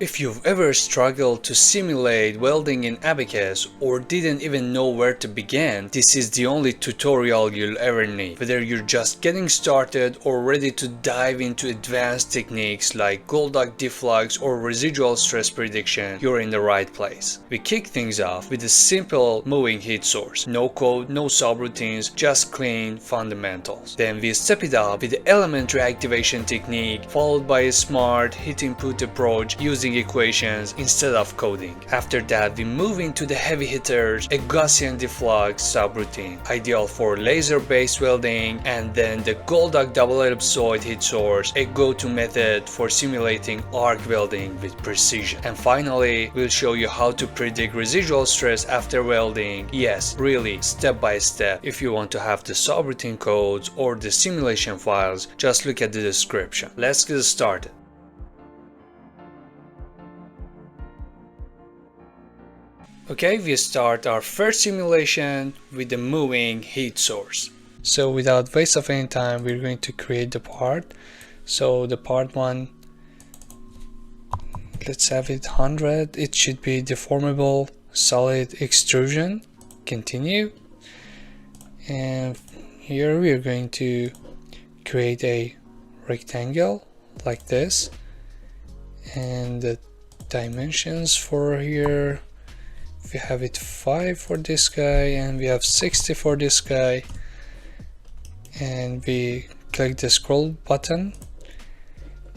If you've ever struggled to simulate welding in Abaqus or didn't even know where to begin, this is the only tutorial you'll ever need. Whether you're just getting started or ready to dive into advanced techniques like Goldak DFLUX or residual stress prediction, you're in the right place. We kick things off with a simple moving heat source. No code, no subroutines, just clean fundamentals. Then we step it up with the element reactivation technique, followed by a smart heat input approach using equations instead of coding. After that, we move into the heavy hitters, a Gaussian DFLUX subroutine, ideal for laser-based welding, and then the Goldak double ellipsoid heat source, a go-to method for simulating arc welding with precision. And finally, we'll show you how to predict residual stress after welding. Yes, really, step by step. If you want to have the subroutine codes or the simulation files, just look at the description. Let's get started. Okay, we start our first simulation with the moving heat source. So without waste of any time, we're going to create the part. So the part 1, let's have it 100. It should be deformable solid extrusion. Continue. And here we are going to create a rectangle like this. And the dimensions for here, we have it 5 for this guy and we have 60 for this guy, and we click the scroll button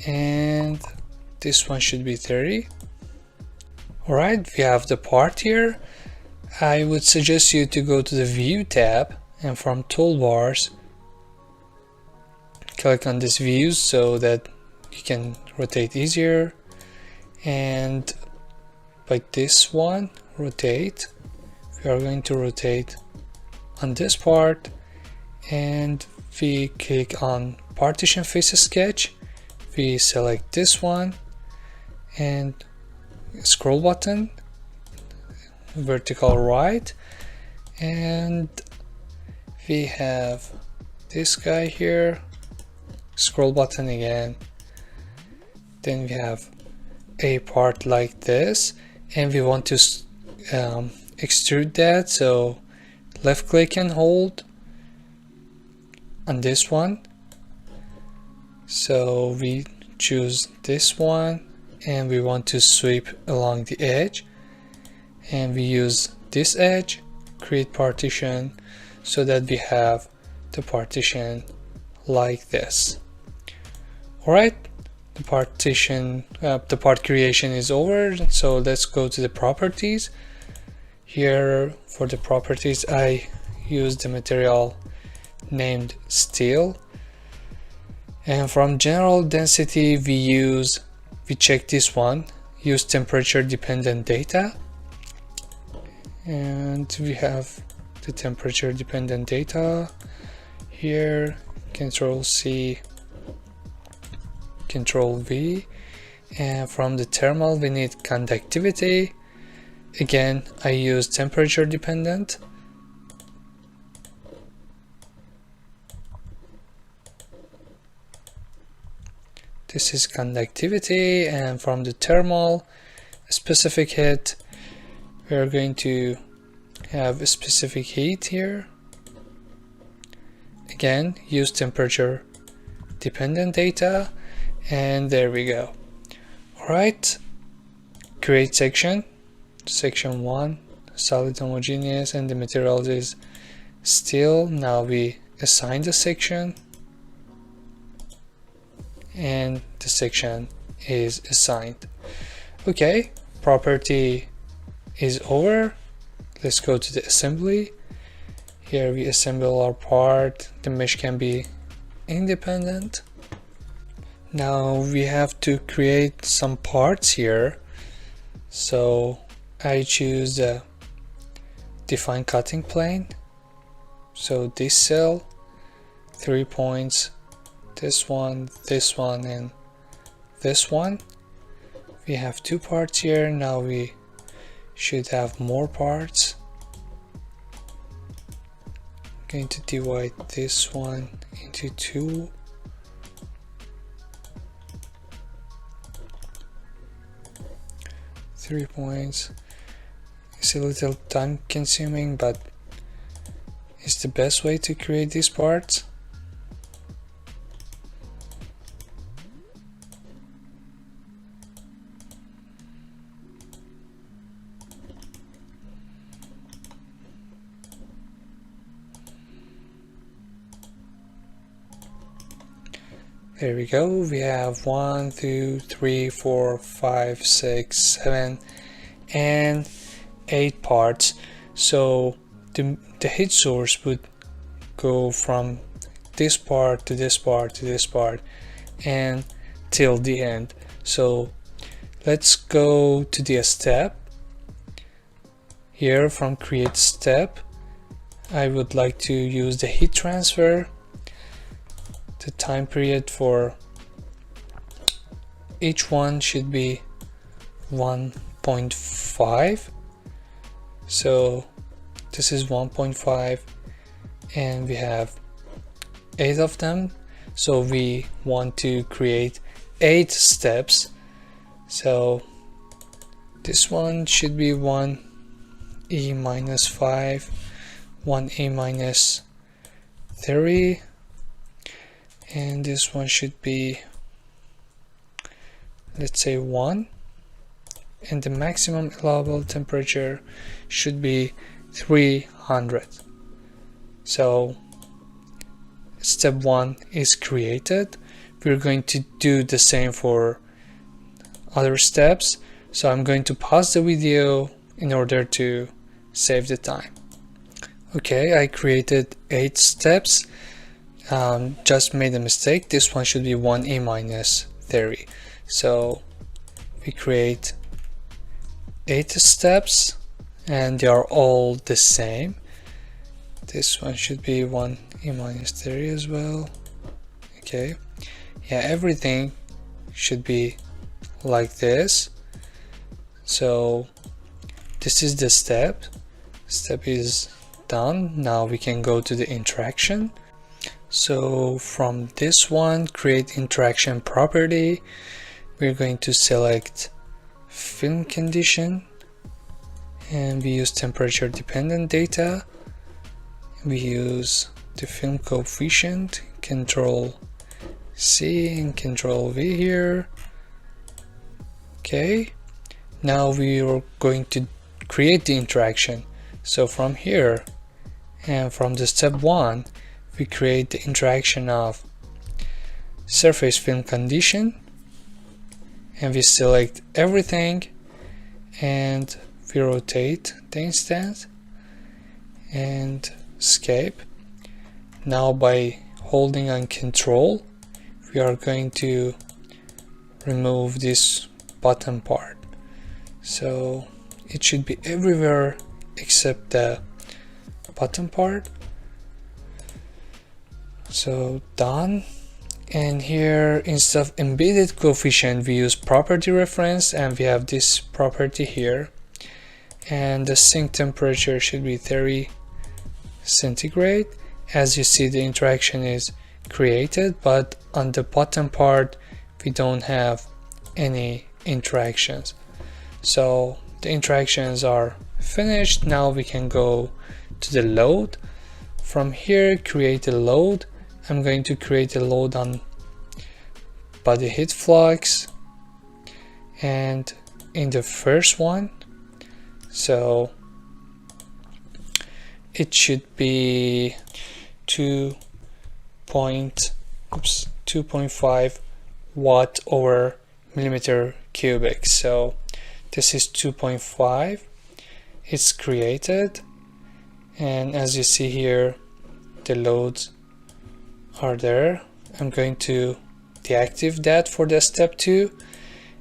and this one should be 30. Alright, we have the part here. I would suggest you to go to the view tab and from toolbars click on this views so that you can rotate easier, and by this one rotate, we are going to rotate on this part and we click on partition face sketch. We select this one and scroll button, vertical right, and we have this guy here, scroll button again. Then we have a part like this and we want to extrude that, so left click and hold on this one. So we choose this one and we want to sweep along the edge, and we use this edge, create partition, so that we have the partition like this. Alright, the part creation is over, so let's go to the properties. Here for the properties I use the material named steel, and from general density we check this one, use temperature dependent data, and we have the temperature dependent data here. Control C, Control V, and from the thermal we need conductivity. Again, I use temperature dependent. This is conductivity, and from the thermal specific heat, we are going to have a specific heat here. Again, use temperature dependent data, and there we go. Alright, create section. Section 1, solid homogeneous, and the material is steel. Now we assign the section and the section is assigned. Okay, property is over. Let's go to the assembly. Here we assemble our part. The mesh can be independent. Now we have to create some parts here, so I choose the define cutting plane. So this cell, 3 points, this one, and this one. We have 2 parts here. Now we should have more parts. I'm going to divide this one into 2. 3 points. It's a little time consuming, but it's the best way to create these parts. There we go. We have 1, 2, 3, 4, 5, 6, 7, and 8 parts. So the heat source would go from this part to this part to this part and till the end. So let's go to the step. Here from create step, I would like to use the heat transfer. The time period for each one should be 1.5. So this is 1.5 and we have 8 of them. So we want to create 8 steps. So this one should be 1e minus 5, 1e minus 3, and this one should be, let's say, 1, and the maximum allowable temperature should be 300. So step 1 is created. We're going to do the same for other steps, so I'm going to pause the video in order to save the time. Okay, I created 8 steps. Just made a mistake. This one should be 1e minus 3. So we create 8 steps and they are all the same. This one should be 1e minus 3 as well. Okay, yeah, everything should be like this. So this is the step is done. Now we can go to the interaction. So from this one, create interaction property, we're going to select film condition and we use temperature dependent data. We use the film coefficient, Control C and Control V here. Okay, now we are going to create the interaction. So from here and from the step 1, we create the interaction of surface film condition and we select everything and we rotate the instance and escape. Now by holding on Control, we are going to remove this bottom part. So it should be everywhere except the bottom part. So done. And here, instead of embedded coefficient, we use property reference and we have this property here. And the sink temperature should be 30 centigrade. As you see, the interaction is created, but on the bottom part we don't have any interactions. So the interactions are finished. Now we can go to the load. From here, create a load. I'm going to create a load on body heat flux and in the first one, so it should be 2.5 watt over millimeter cubic. So this is 2.5. It's created, and as you see here, the loads are there. I'm going to deactivate that for the step 2,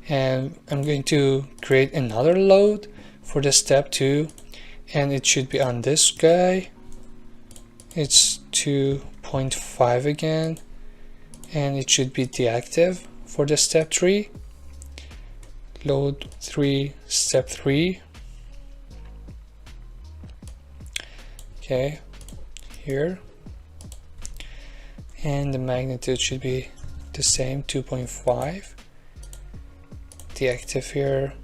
and I'm going to create another load for the step 2, and it should be on this guy. It's 2.5 again, and it should be deactive for the step 3. Load 3, step 3. Okay, here. And the magnitude should be the same, 2.5. Deactive here.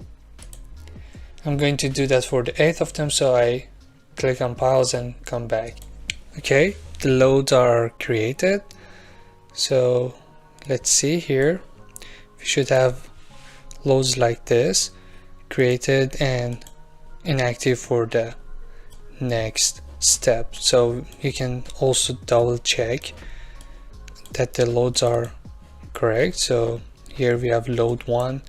I'm going to do that for the 8th of them, so I click on pause and come back. Okay, the loads are created. So let's see here. We should have loads like this created and inactive for the next step. So you can also double check that the loads are correct. So here we have load 1,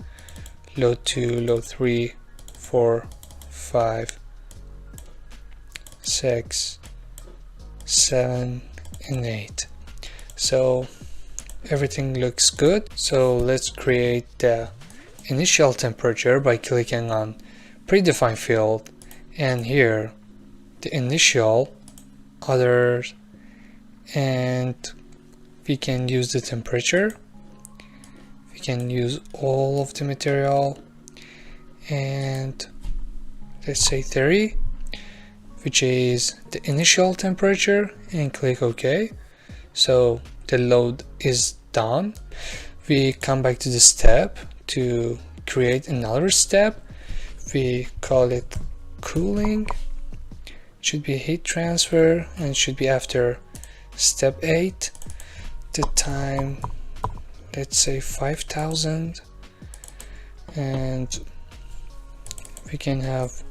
load 2, load 3, 4, 5, 6, 7 and 8. So everything looks good. So let's create the initial temperature by clicking on predefined field, and here the initial, others, and we can use the temperature. We can use all of the material, and let's say 30, which is the initial temperature, and click OK. So the load is done. We come back to the step to create another step. We call it cooling. It should be heat transfer, and it should be after step 8. The time, let's say 5000, and we can have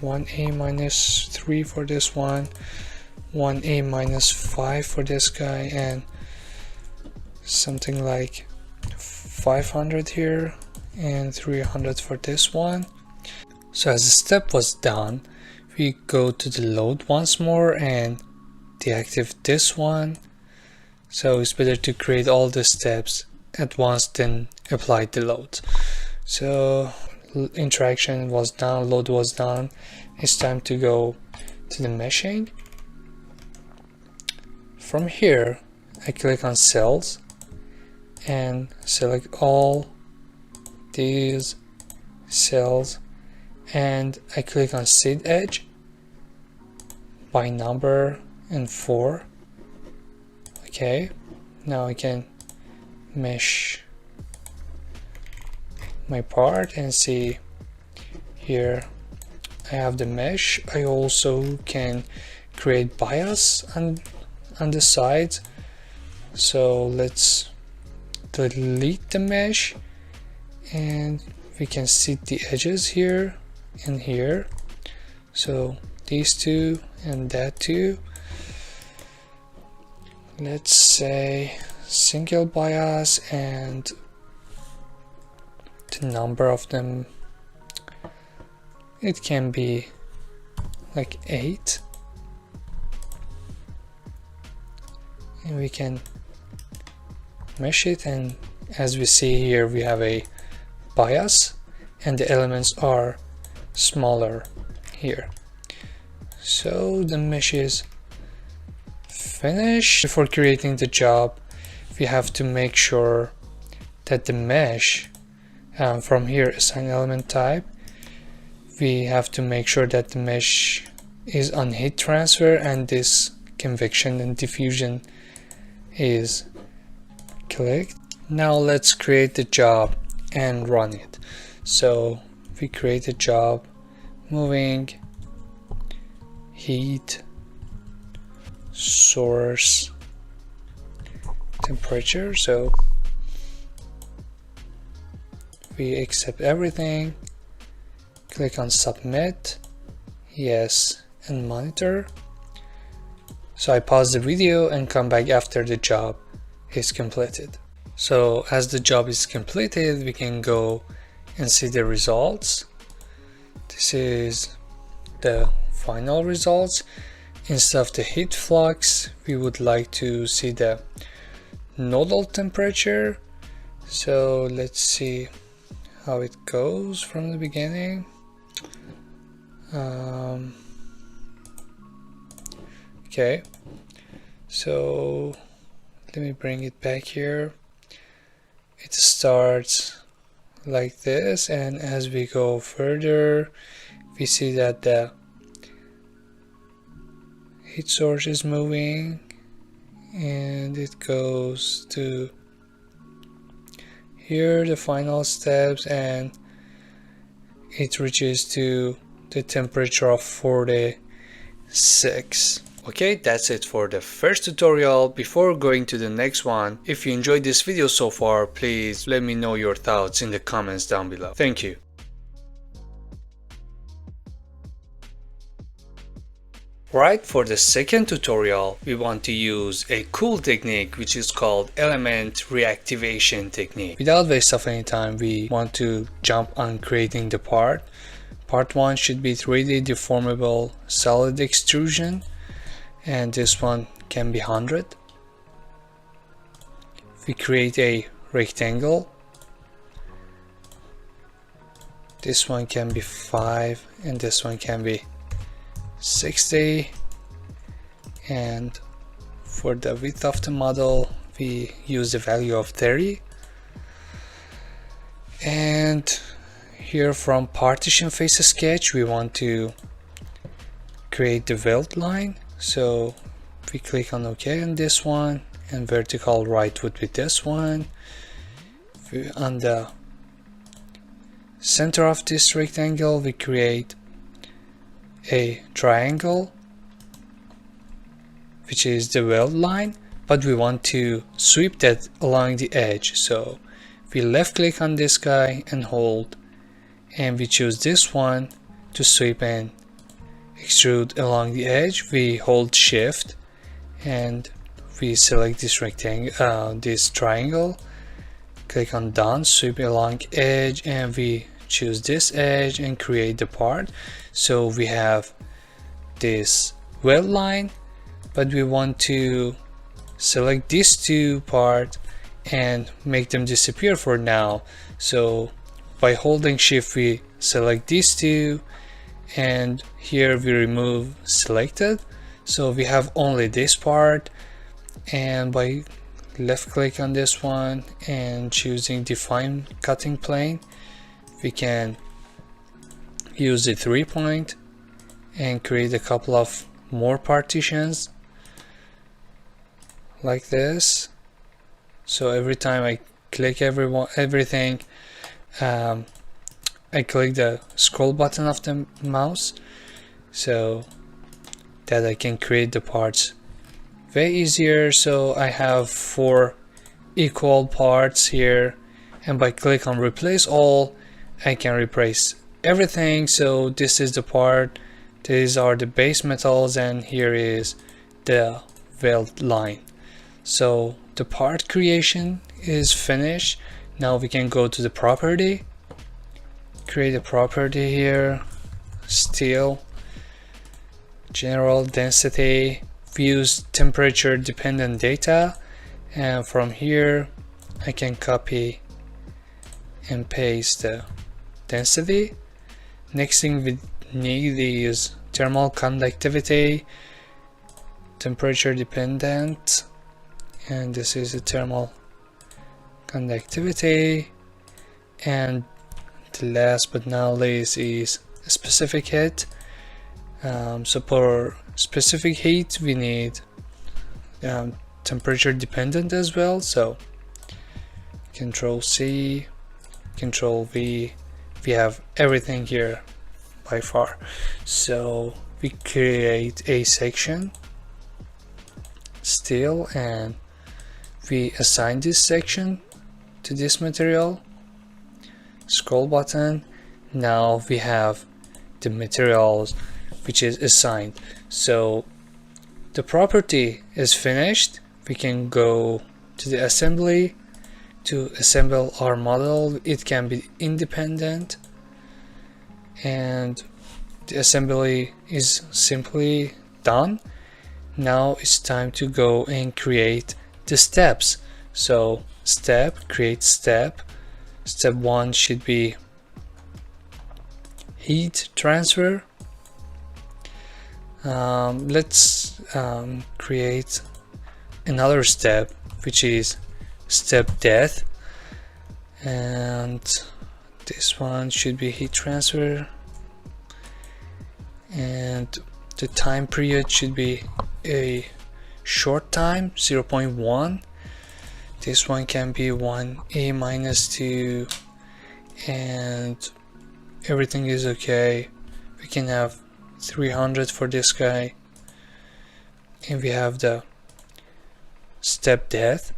1A minus 3 for this one, 1A minus 5 for this guy, and something like 500 here and 300 for this one. So as the step was done, we go to the load once more and deactivate this one. So it's better to create all the steps at once than apply the load. So interaction was done, load was done. It's time to go to the meshing. From here I click on cells and select all these cells, and I click on seed edge by number and 4. Okay, now I can mesh my part and see here I have the mesh. I also can create bias on the sides. So let's delete the mesh, and we can see the edges here and here. So these two and that two. Let's say single bias, and the number of them, it can be like 8, and we can mesh it, and as we see here we have a bias and the elements are smaller here. So the mesh is finished. Before creating the job, we have to make sure that the mesh, from here assign element type, we have to make sure that the mesh is on heat transfer and this convection and diffusion is clicked. Now let's create the job and run it. So we create a job, moving, heat, source, temperature. So we accept everything, click on submit, yes, and monitor. So I pause the video and come back after the job is completed. So as the job is completed, we can go and see the results. This is the final results. Instead of the heat flux, we would like to see the nodal temperature. So let's see how it goes from the beginning. Okay, so let me bring it back here. It starts like this, and as we go further, we see that the heat source is moving, and it goes to here, the final steps, and it reaches to the temperature of 46. Okay, that's it for the first tutorial. Before going to the next one, if you enjoyed this video so far, please let me know your thoughts in the comments down below. Thank you. Right, for the second tutorial, we want to use a cool technique which is called element reactivation technique. Without waste of any time, we want to jump on creating the part. Part 1 should be 3D deformable solid extrusion, and this one can be 100. We create a rectangle. This one can be 5 and this one can be 60, and for the width of the model we use the value of 30. And here from partition face sketch we want to create the weld line, so we click on OK on this one, and vertical right would be this one. On the center of this rectangle we create a triangle which is the weld line, but we want to sweep that along the edge, so we left click on this guy and hold, and we choose this one to sweep and extrude along the edge. We hold shift and we select this rectangle, this triangle, click on done, sweep along edge, and we choose this edge and create the part. So we have this weld line, but we want to select these two parts and make them disappear for now. So by holding shift we select these two, and here we remove selected, so we have only this part. And by left click on this one and choosing define cutting plane, we can use the 3-point and create a couple of more partitions like this. So every time I click everything, I click the scroll button of the mouse so that I can create the parts way easier. So I have 4 equal parts here, and by click on replace all I can replace everything. So this is the part, these are the base metals, and here is the weld line. So the part creation is finished. Now we can go to the property, create a property here, steel, general density. We use temperature dependent data, and from here I can copy and paste the density. Next thing we need is thermal conductivity, temperature dependent, and this is the thermal conductivity. And the last but not least is specific heat. So for specific heat we need temperature dependent as well, so Control C, Control V, we have everything here by far. So we create a section steel and we assign this section to this material, scroll button. Now we have the materials which is assigned. So the property is finished. We can go to the assembly to assemble our model. It can be independent, and the assembly is simply done. Now it's time to go and create the steps. So create step. Step 1 should be heat transfer. Let's create another step, which is step depth, and this one should be heat transfer, and the time period should be a short time, 0.1. This one can be 1A-2, and everything is okay. We can have 300 for this guy, and we have the step depth,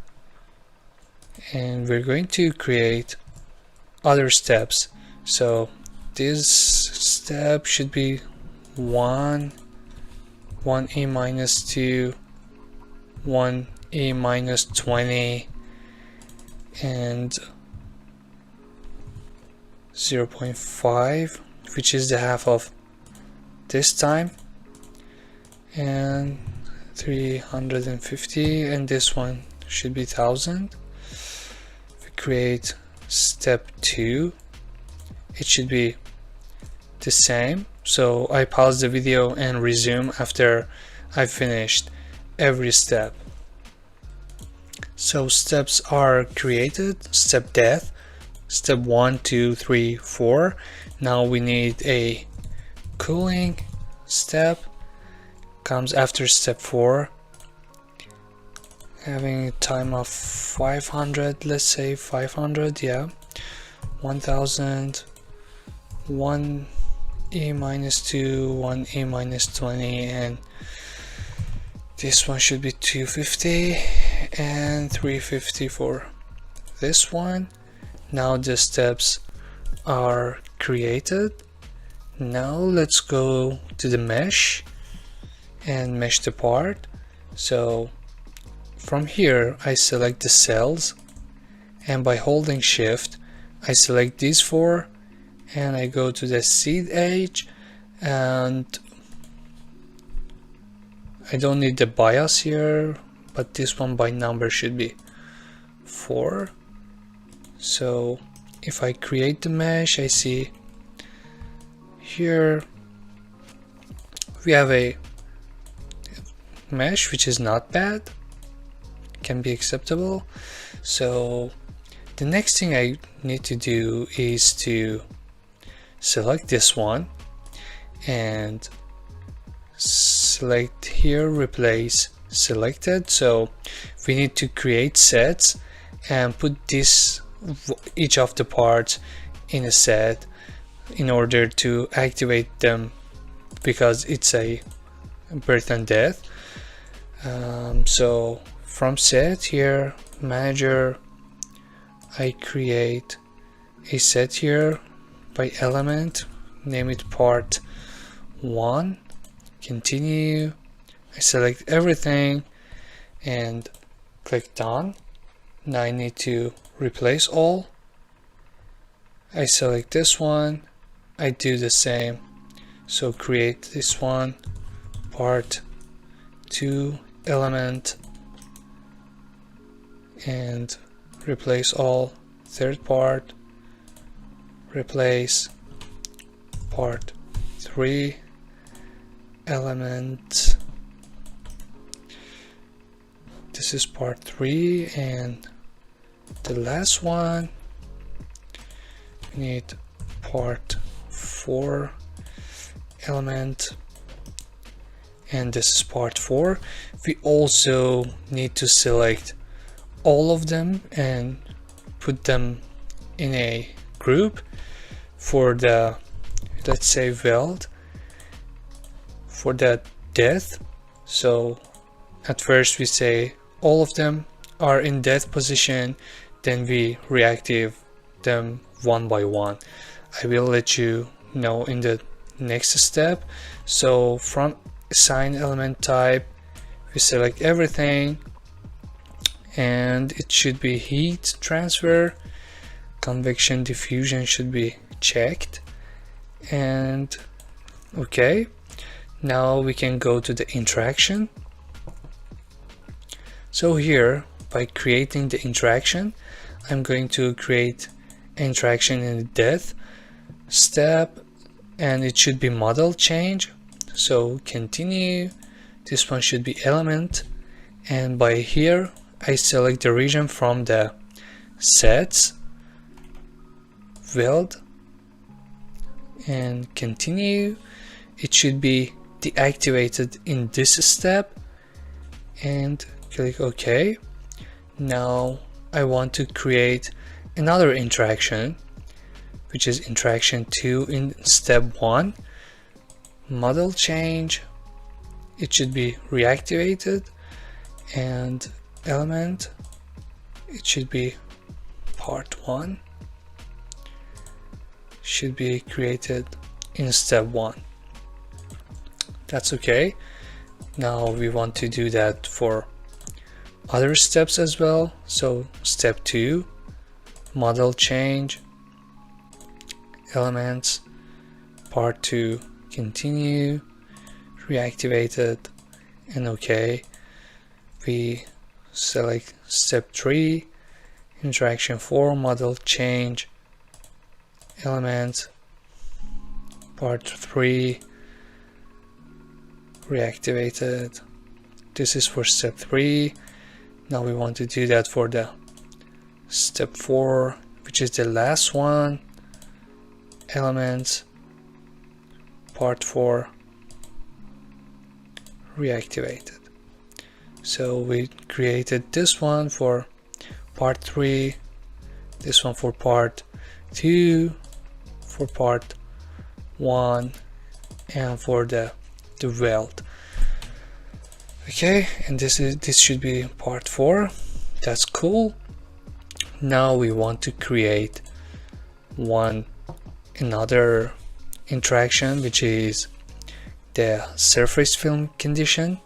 and we're going to create other steps. So this step should be 1, 1e minus 2, 1e minus 20, and 0.5, which is the half of this time, and 350, and this one should be 1000. We create step 2, it should be the same. So I pause the video and resume after I finished every step. So steps are created. Step depth, step 1, 2, 3, 4. Now we need a cooling step, comes after step 4, having a time of 500, let's say 500, yeah, 1000, 1e minus 2, 1e minus 20, and this one should be 250 and 350 for this one. Now the steps are created. Now let's go to the mesh and mesh the part. So from here I select the cells, and by holding shift I select these 4, and I go to the seed edge, and I don't need the bias here, but this one by number should be 4. So if I create the mesh, I see here we have a mesh which is not bad, can be acceptable. So the next thing I need to do is to select this one and select here, replace selected. So we need to create sets and put this, each of the parts in a set in order to activate them, because it's a birth and death. So from set here, manager, I create a set here by element, name it part 1, continue, I select everything and click done. Now I need to replace all. I select this one, I do the same, so create this one, part 2 element, and replace all, third part, replace part 3 element, this is part 3, and the last one we need part 4 element, and this is part 4. We also need to select all of them and put them in a group for the, let's say, weld, for the depth. So at first we say all of them are in depth position, then we reactive them one by one. I will let you know in the next step. So from assign element type, we select everything, and it should be heat transfer, convection diffusion should be checked, and okay. Now we can go to the interaction. So here, by creating the interaction, I'm going to create interaction in the depth step, and it should be model change. So continue, this one should be element, and by here I select the region from the sets, weld, and continue. It should be deactivated in this step, and click OK. Now I want to create another interaction. which is interaction 2 in step 1. Model change, it should be reactivated, and element, it should be part 1, should be created in step 1. That's okay. Now we want to do that for other steps as well. So step 2, model change, elements, part 2, continue, reactivated, and okay. We select step 3, interaction 4, model change, elements, part 3, reactivated. This is for step 3. Now we want to do that for the step 4, which is the last one, elements, part 4, reactivated. So we created this one for part 3, this one for part 2, for part 1, and for the weld. Okay, and this should be part 4. That's cool. Now we want to create another interaction, which is the surface film condition.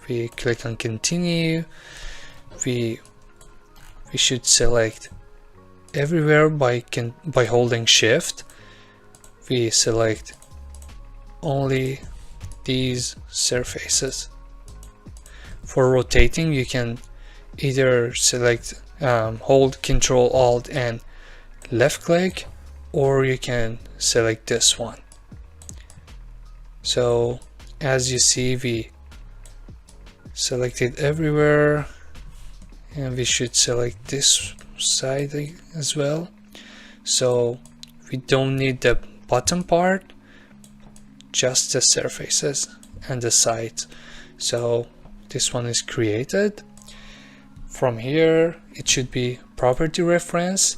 We click on continue. We should select everywhere by holding shift. We select only these surfaces. For rotating, you can either select hold Control Alt and left click, or you can select this one. So as you see, we selected everywhere, and we should select this side as well. So we don't need the bottom part, just the surfaces and the sides. So this one is created. From here it should be property reference,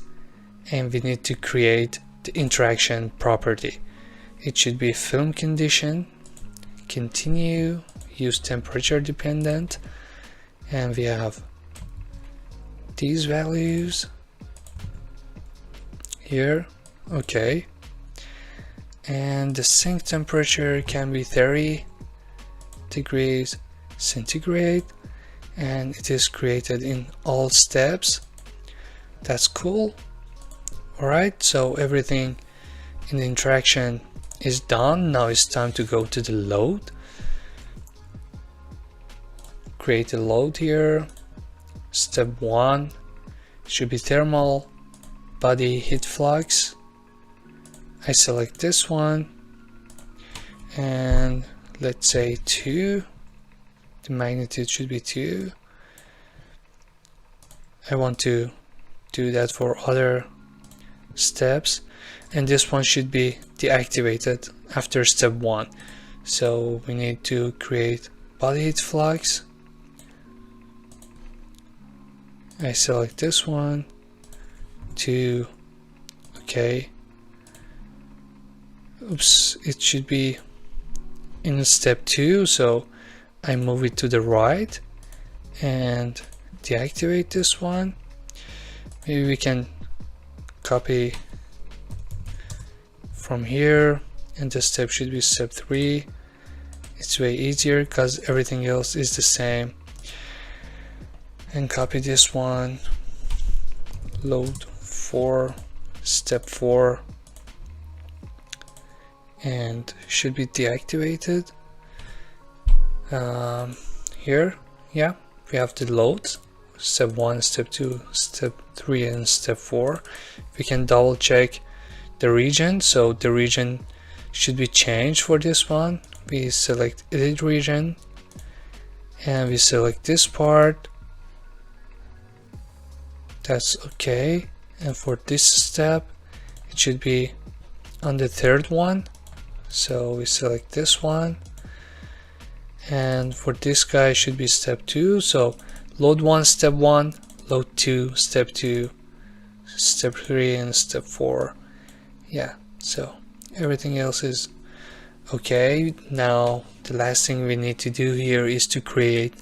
and we need to create the interaction property. It should be film condition, continue, use temperature dependent, and we have these values here. Okay, and the sink temperature can be 30 degrees centigrade, and it is created in all steps. That's cool. Alright, so everything in the interaction is done. Now it's time to go to the load. Create a load here. Step 1 should be thermal body heat flux. I select this one, and let's say 2. The magnitude should be 2. I want to do that for other steps, and this one should be deactivated after step 1. So we need to create body heat flux. I select this one, 2, okay. Oops, it should be in step 2, so I move it to the right and deactivate this one. Maybe we can copy from here, and the step should be step 3. It's way easier because everything else is the same. And copy this one, load 4, step 4, and should be deactivated. Here, yeah, we have the loads, step 1, step 2, step 3, and step 4. We can double check the region, so the region should be changed for this one. We select edit region, and we select this part. That's okay. And for this step, it should be on the third one, so we select this one. And for this guy, it should be step 2, so load 1 step 1, load 2 step 2, step 3, and step 4. Yeah, so everything else is okay. Now the last thing we need to do here is to create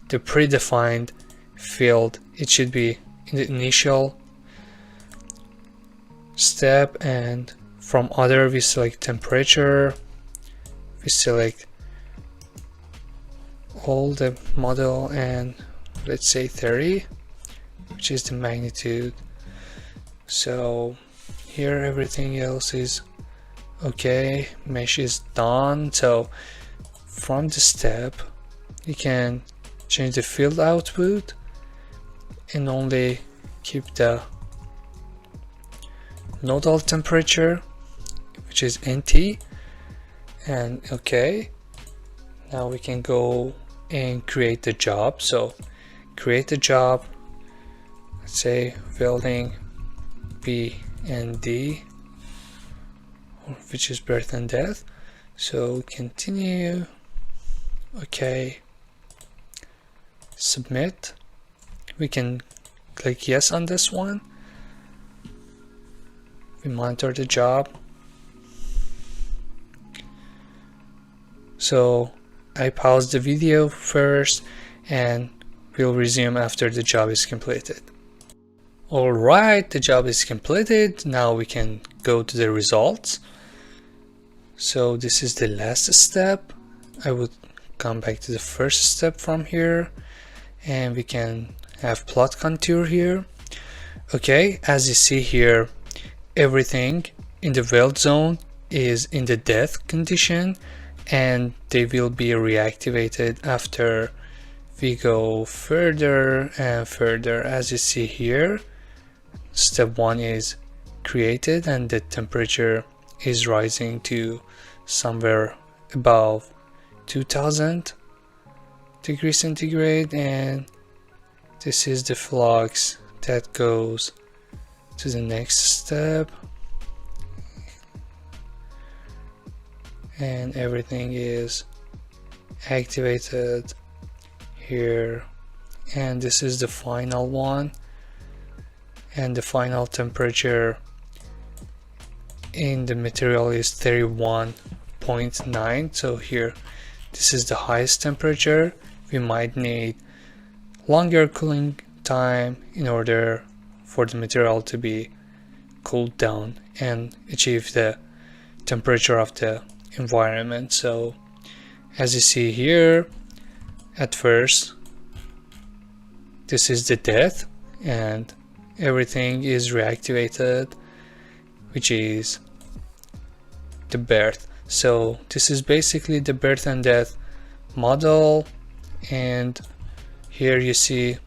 the predefined field. It should be in the initial step, and from other we select temperature, we select all the model, and let's say 30, which is the magnitude. So here everything else is okay, mesh is done. So from the step you can change the field output and only keep the nodal temperature, which is NT, and okay. Now we can go and create the job. So create the job, let's say welding B and D, which is birth and death. So continue, okay, submit. We can click yes on this one. We monitor the job. So I pause the video first and we'll resume after the job is completed. Alright, the job is completed. Now we can go to the results. So this is the last step. I would come back to the first step from here, and we can have plot contour here. Okay, as you see here, everything in the weld zone is in the death condition, and they will be reactivated after we go further and further. As you see here, step 1 is created and the temperature is rising to somewhere above 2000 degrees centigrade, and this is the flux that goes to the next step, and everything is activated here, and this is the final one, and the final temperature in the material is 31.9. so here this is the highest temperature. We might need longer cooling time in order for the material to be cooled down and achieve the temperature of the environment. So as you see here, at first this is the death and everything is reactivated, which is the birth. So this is basically the birth and death model, and here you see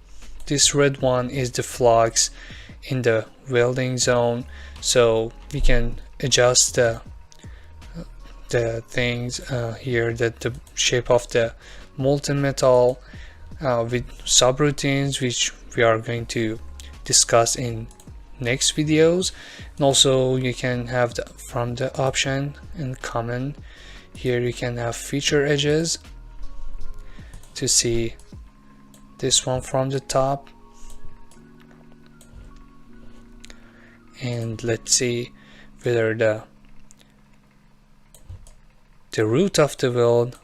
this red one is the flux in the welding zone. So we can adjust the things here, that the shape of the molten metal with subroutines, which we are going to discuss in next videos. And also you can have from the option and common, here you can have feature edges to see this one from the top, and let's see whether the root of the weld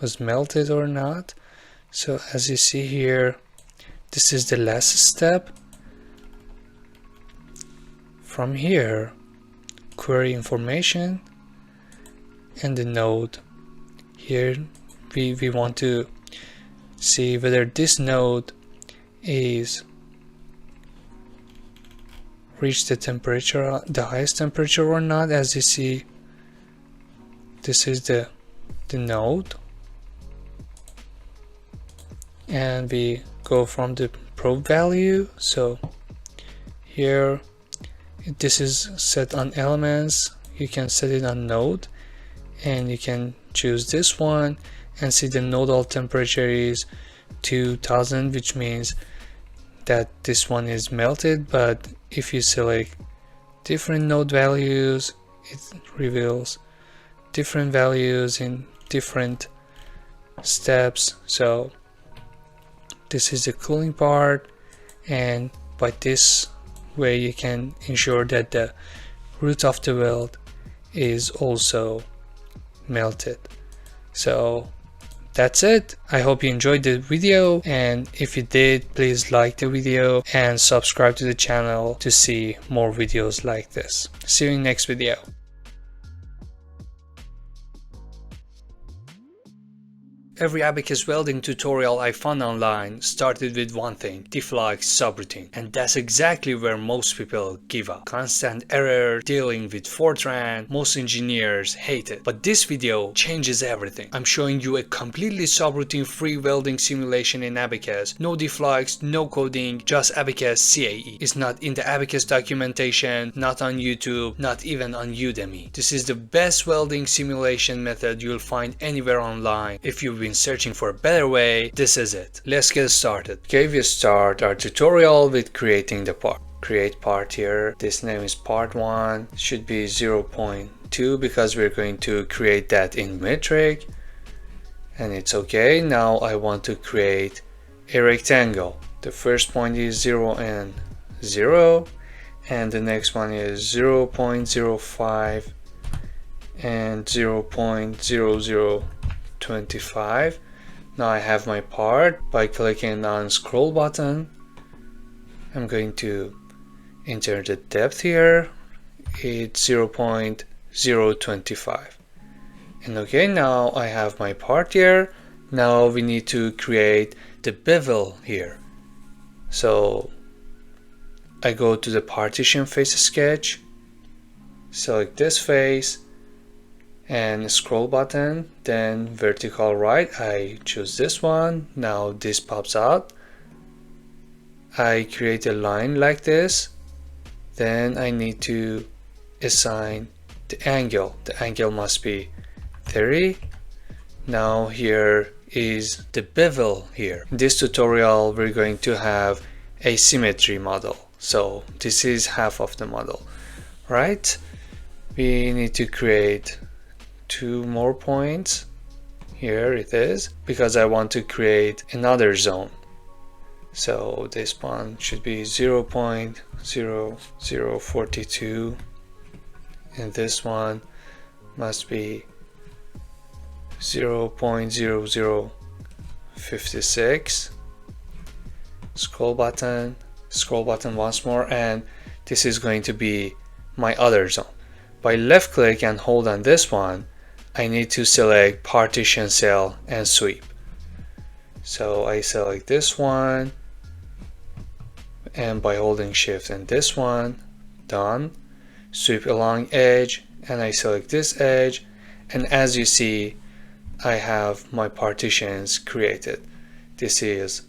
was melted or not. So as you see here, this is the last step. From here, query information and the node. Here we want to see whether this node is reached the temperature, the highest temperature or not. As you see, this is the node, and we go from the probe value. So here this is set on elements, you can set it on node, and you can choose this one and see the nodal temperature is 2000, which means that this one is melted. But if you select different node values, it reveals different values in different steps. So this is the cooling part, and by this way you can ensure that the root of the weld is also melted. So that's it. I hope you enjoyed the video, and if you did, please like the video and subscribe to the channel to see more videos like this. See you in the next video. Every Abaqus welding tutorial I found online started with one thing: DFLUX subroutine. And that's exactly where most people give up. Constant error, dealing with Fortran, most engineers hate it. But this video changes everything. I'm showing you a completely subroutine free welding simulation in Abaqus. No DFLUX, no coding, just Abaqus CAE. It's not in the Abaqus documentation, not on YouTube, not even on Udemy. This is the best welding simulation method you'll find anywhere online. If you've been searching for a better way, this is it. Let's get started. Okay, we start our tutorial with creating the part. Create part here. This name is part 1. Should be 0.2 because we're going to create that in metric. And it's okay. Now I want to create a rectangle. The first point is 0 and 0. And the next one is 0.05 and 0.0025. Now I have my part. By clicking on scroll button, I'm going to enter the depth here. It's 0.025. And okay, now I have my part here. Now we need to create the bevel here. So I go to the partition face sketch, select this face, and scroll button, then vertical right, I choose this one. Now this pops out. I create a line like this, then I need to assign the angle. The angle must be 30. Now here is the bevel here. In this tutorial we're going to have a symmetry model, so this is half of the model, right? We need to create 2 more points. Here it is, because I want to create another zone. So this one should be 0.0042 and this one must be 0.0056. Scroll button once more, and this is going to be my other zone. By left click and hold on this one, I need to select partition cell and sweep. So I select this one, and by holding shift and this one, done. Sweep along edge, and I select this edge, and as you see, I have my partitions created. This is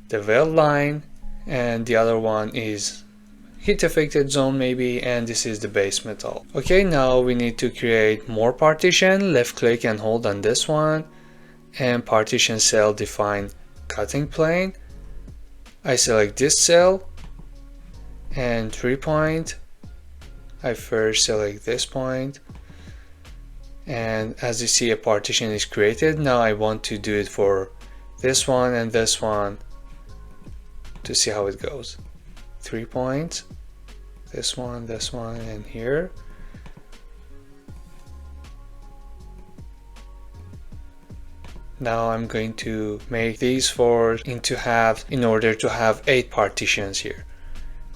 the weld line, and the other one is heat affected zone maybe, and this is the base metal. Okay, now we need to create more partition. Left click and hold on this one, and partition cell define cutting plane. I select this cell and 3 point. I first select this point, and as you see, a partition is created. Now I want to do it for this one and this one to see how it goes. 3 points, this one, and here. Now I'm going to make these 4 into halves in order to have 8 partitions here.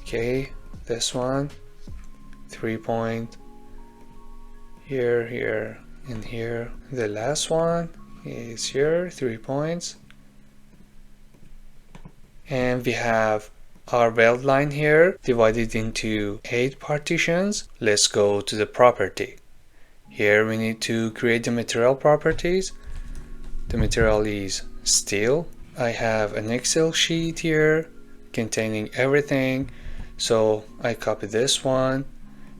Okay, this one, 3 point, here, and here. The last one is here, 3 points. And we have our weld line here divided into 8 partitions. Let's go to the property. Here we need to create the material properties. The material is steel. I have an Excel sheet here containing everything. So I copy this one,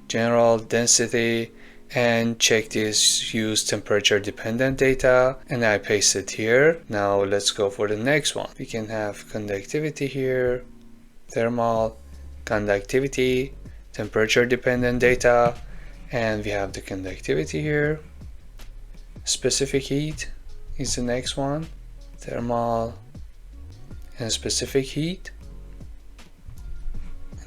general density, and check this use temperature dependent data, and I paste it here. Now let's go for the next one. We can have conductivity here, thermal, conductivity, temperature dependent data, and we have the conductivity here. Specific heat is the next one, thermal and specific heat.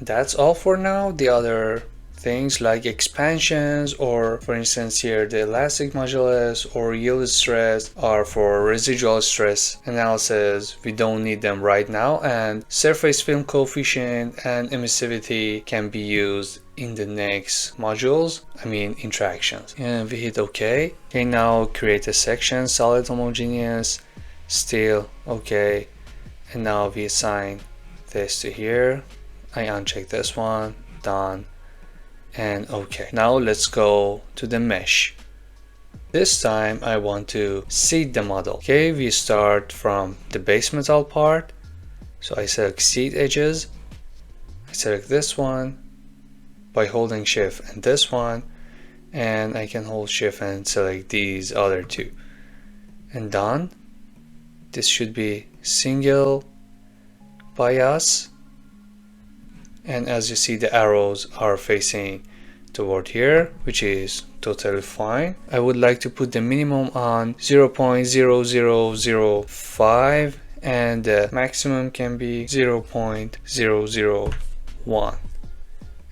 That's all for now. The other things like expansions, or for instance here the elastic modulus or yield stress are for residual stress analysis. We don't need them right now, and surface film coefficient and emissivity can be used in the next modules, interactions. And we hit OK. Okay, now create a section, solid homogeneous, still OK. And now we assign this to here. I uncheck this one, done, and OK. Now let's go to the mesh. This time I want to seed the model. Okay, we start from the base metal part. So I select seed edges. I select this one by holding shift and this one, and I can hold shift and select these other two, and done. This should be single bias, and as you see the arrows are facing toward here, which is totally fine. I would like to put the minimum on 0.0005 and the maximum can be 0.001,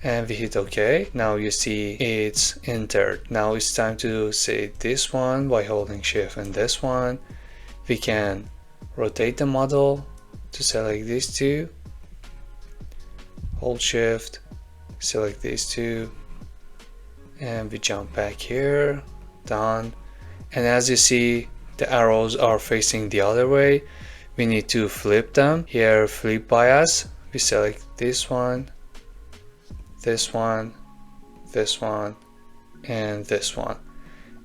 and we hit OK. Now you see it's entered. Now it's time to say this one by holding shift and this one. We can rotate the model to select these two, hold shift, select these two, and we jump back here, done. And as you see the arrows are facing the other way, we need to flip them. Here flip bias, we select this one, this one, this one, and this one,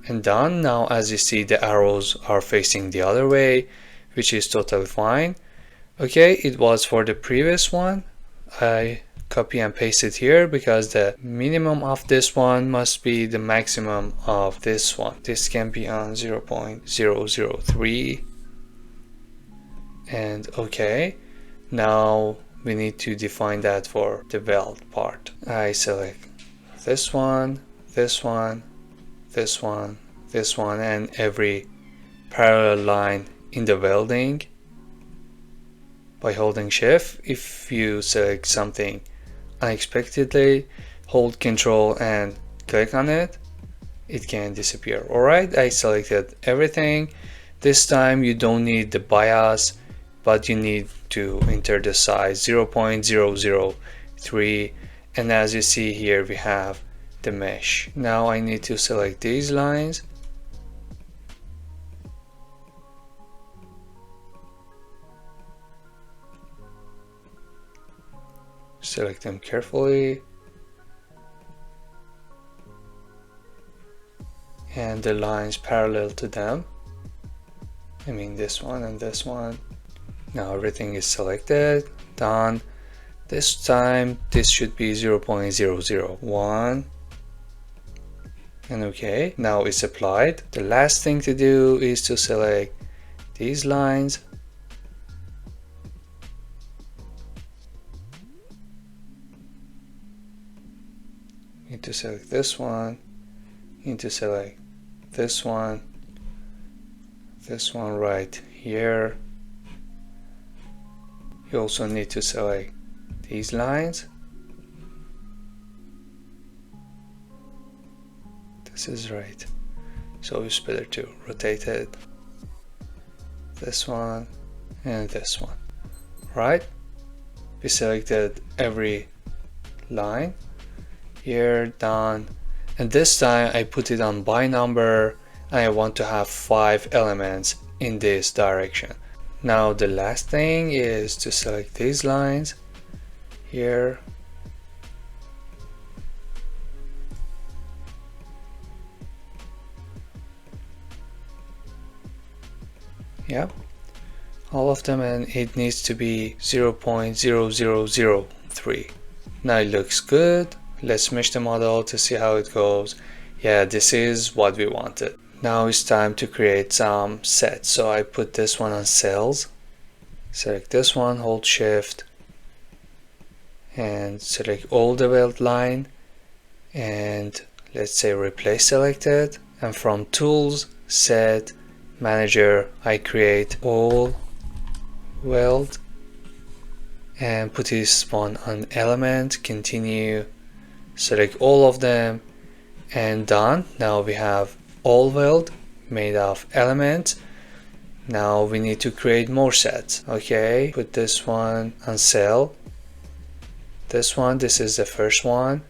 and done. Now as you see the arrows are facing the other way, which is totally fine. Okay, it was for the previous one. I copy and paste it here because the minimum of this one must be the maximum of this one. This can be on 0.003, and okay. Now we need to define that for the weld part. I select this one, this one, this one, this one, and every parallel line in the welding by holding shift. If you select something unexpectedly, hold control and click on it, it can disappear. Alright, I selected everything. This time you don't need the bias, but you need to enter the size 0.003, and as you see here we have the mesh. Now I need to select these lines, select them carefully, and the lines parallel to them, this one and this one. Now everything is selected, done. This time this should be 0.001, and okay, now it's applied. The last thing to do is to select these lines, need to select this one, need to select this one right here. You also need to select these lines. This is right, so it's better to rotate it. This one and this one. Right, we selected every line here, done. And this time I put it on by number, and I want to have 5 elements in this direction. Now the last thing is to select these lines here, yep, all of them, and it needs to be 0.0003. Now it looks good. Let's mesh the model to see how it goes. Yeah, this is what we wanted. Now it's time to create some sets. So I put this one on cells, select this one, hold shift, and select all the weld line, and let's say replace selected, and from tools, set, manager, I create all weld and put this one on element, continue, select all of them, and done. Now we have all weld made of elements. Now we need to create more sets. Okay, put this one on cell. This one, this is the first one,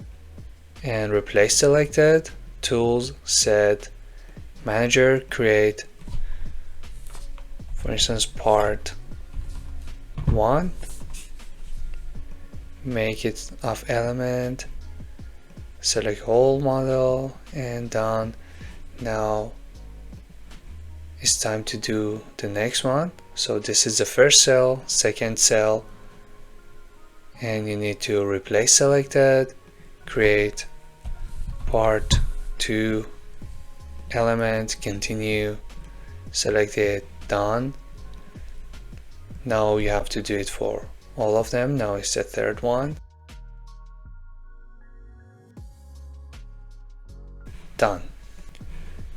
and replace selected, tools, set, manager, create, for instance, part 1, make it of element, select whole model, and done. Now it's time to do the next one. So this is the first cell, second cell, and you need to replace selected, create part 2 element, continue, select it, done. Now you have to do it for all of them. Now it's the third one. Done.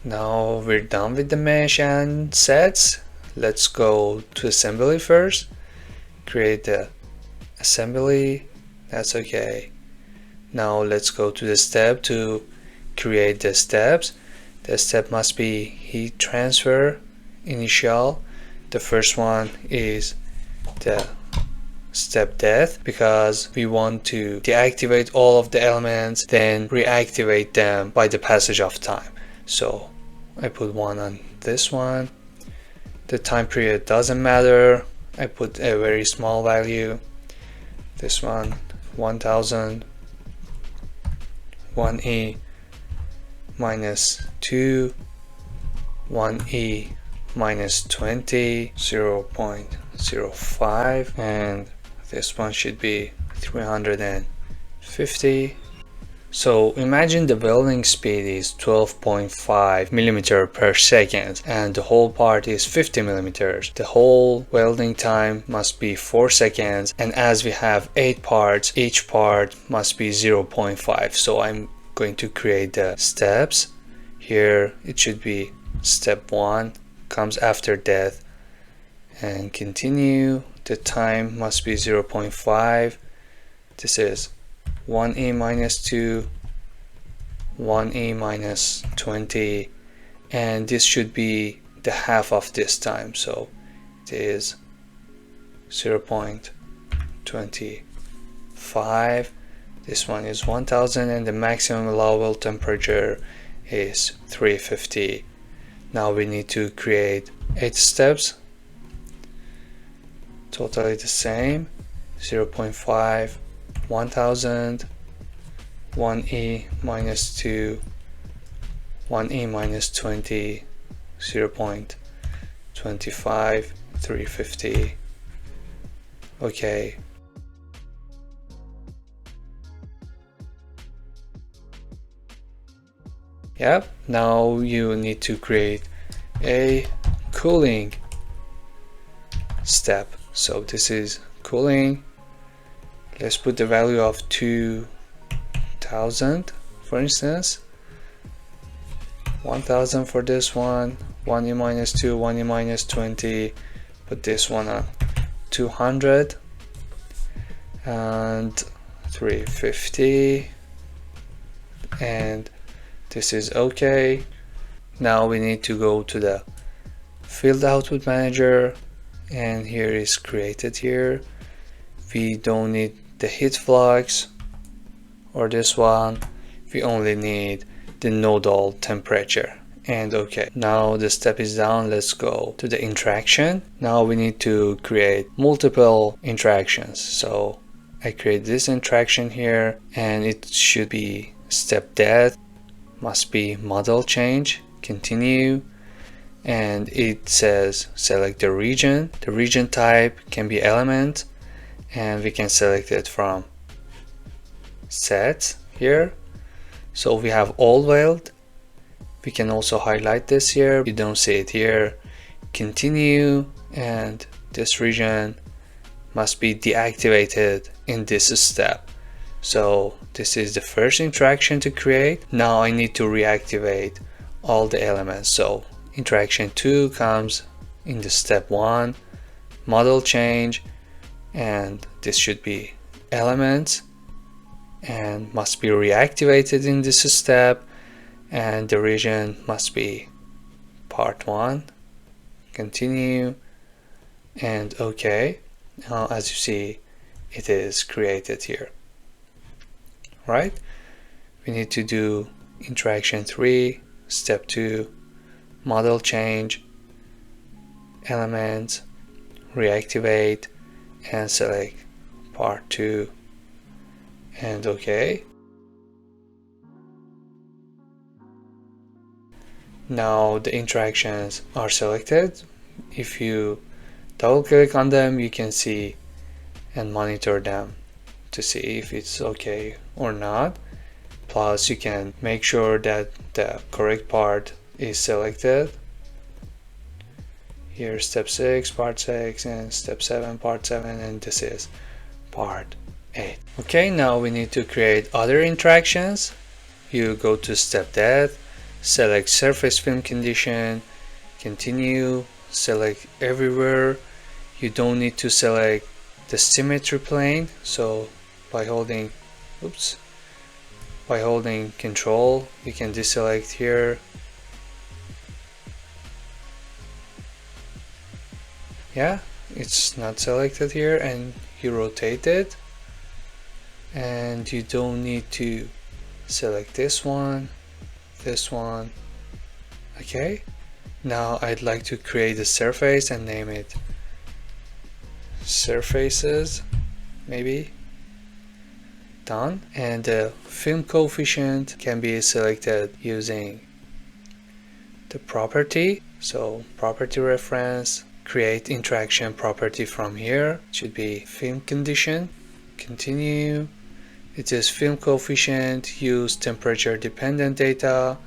Now we're done with the mesh and sets. Let's go to assembly first. Create the assembly. That's okay. Now let's go to the step to create the steps. The step must be heat transfer initial. The first one is the step death, because we want to deactivate all of the elements, then reactivate them by the passage of time. So I put 1 on this one. The time period doesn't matter. I put a very small value. This one, 1000, 1e minus 2, 1e minus 20, 0.05, and this one should be 350. So imagine the welding speed is 12.5 millimeter per second and the whole part is 50 millimeters. The whole welding time must be 4 seconds, and as we have 8 parts, each part must be 0.5. So I'm going to create the steps. Here it should be step 1 comes after death, and continue. The time must be 0.5. This is 1e minus 2, 1e minus 20, and this should be the half of this time, so it is 0.25. This one is 1000, and the maximum allowable temperature is 350. Now we need to create 8 steps, totally the same, 0.5, 1000, 1e minus 2, 1e minus 20, 0.25, 350. Okay. Yep, now you need to create a cooling step. So this is cooling. Let's put the value of 2000, for instance, 1000 for this one, 1e minus 2, 1e minus 20, put this one on 200, and 350, and this is okay. Now we need to go to the field output manager, and here is created here. We don't need the heat flux or this one, we only need the nodal temperature, and okay. Now the step is done. Let's go to the interaction. Now we need to create multiple interactions, so I create this interaction here, and it should be step death, must be model change, continue, and it says select the region type can be element, and we can select it from set here. So we have all weld. We can also highlight this here, you don't see it here. Continue, and this region must be deactivated in this step. So this is the first interaction to create. Now I need to reactivate all the elements. So interaction 2 comes in the step 1, model change, and this should be elements, and must be reactivated in this step, and the region must be part 1. Continue and OK. Now as you see, it is created here, right? We need to do interaction 3, step 2, model change, elements, reactivate, and select part 2 and OK. Now the interactions are selected. If you double click on them, you can see and monitor them to see if it's okay or not. Plus you can make sure that the correct part is selected. Here step 6, part 6, and step 7, part 7, and this is part 8. Okay, now we need to create other interactions. You go to step depth, select surface film condition, continue, select everywhere. You don't need to select the symmetry plane, so by holding control you can deselect here. Yeah, it's not selected here, and you rotate it, and you don't need to select this one. Okay, now I'd like to create a surface and name it surfaces, maybe. Done. And the film coefficient can be selected using the property, so property reference, create interaction property from here. It should be film condition, continue. It is film coefficient, use temperature dependent data.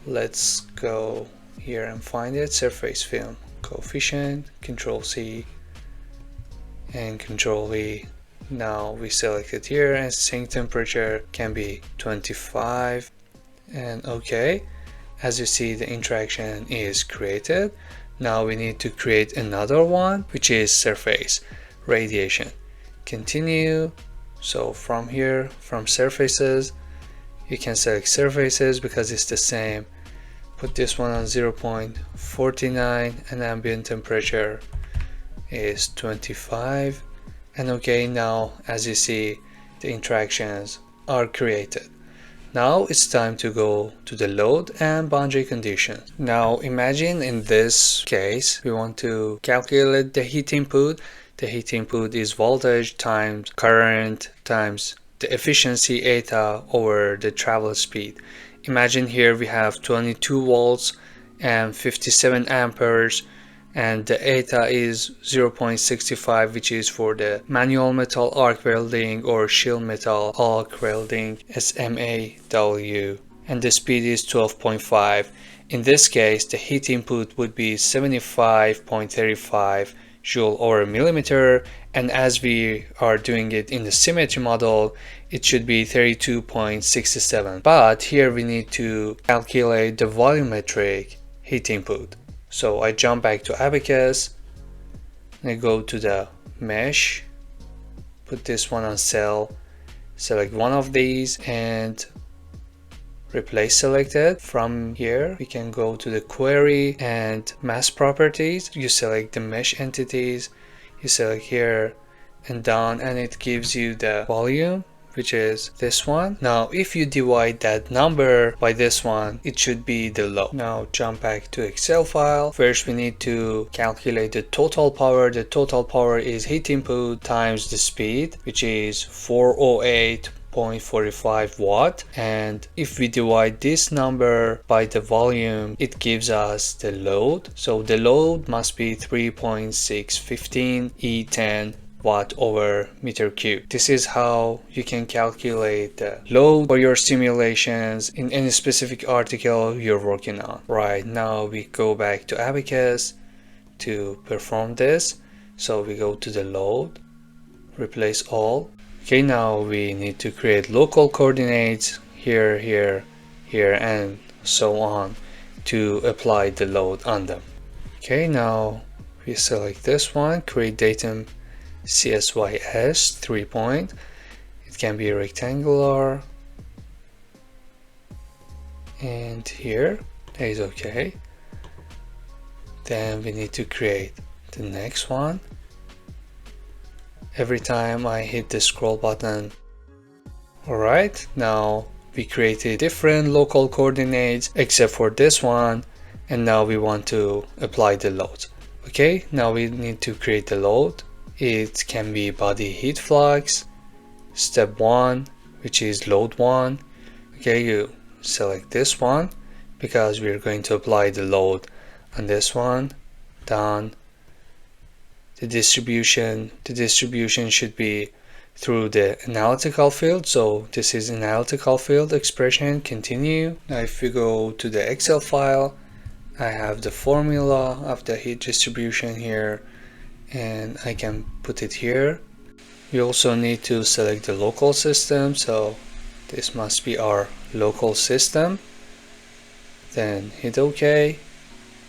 Let's go here and find it, surface film coefficient, Control C and Control V. Now we select it here, and sink temperature can be 25 and OK. As you see, the interaction is created. Now we need to create another one, which is surface radiation. Continue. So from here, from surfaces, you can select surfaces because it's the same. Put this one on 0.49 and ambient temperature is 25 and OK. Now as you see, the interactions are created. Now it's time to go to the load and boundary conditions. Now imagine in this case we want to calculate the heat input. The heat input is voltage times current times the efficiency eta over the travel speed. Imagine here we have 22 volts and 57 amperes, and the eta is 0.65, which is for the manual metal arc welding or shield metal arc welding, SMAW, and the speed is 12.5. In this case, the heat input would be 75.35 joule over millimeter, and as we are doing it in the symmetry model, it should be 32.67. But here we need to calculate the volumetric heat input. So I jump back to Abaqus, and I go to the mesh, put this one on cell, select one of these and replace selected. From here we can go to the query and mass properties. You select the mesh entities, you select here and down, and it gives you the volume, which is this one. Now if you divide that number by this one, it should be the load. Now jump back to Excel file. First we need to calculate the total power. The total power is heat input times the speed, which is 408.45 watt, and if we divide this number by the volume, it gives us the load. So the load must be 3.615 E10 watt over meter cube. This is how you can calculate the load for your simulations in any specific article you're working on. Right, now we go back to Abaqus to perform this. So we go to the load, replace all. Okay, now we need to create local coordinates here, here, here, and so on to apply the load on them. Okay, now we select this one, create datum CSYS 3 point. It can be rectangular, and here that is okay. Then we need to create the next one. Every time I hit the scroll button. Alright, now we created different local coordinates except for this one, and now we want to apply the load. Okay, now we need to create the load. It can be body heat flux, step 1, which is load 1. Okay, you select this one because we're going to apply the load on this one. Done. The distribution should be through the analytical field, so this is analytical field expression. Continue. Now if we go to the Excel file, I have the formula of the heat distribution here, and I can put it here. We also need to select the local system, so this must be our local system. Then hit OK.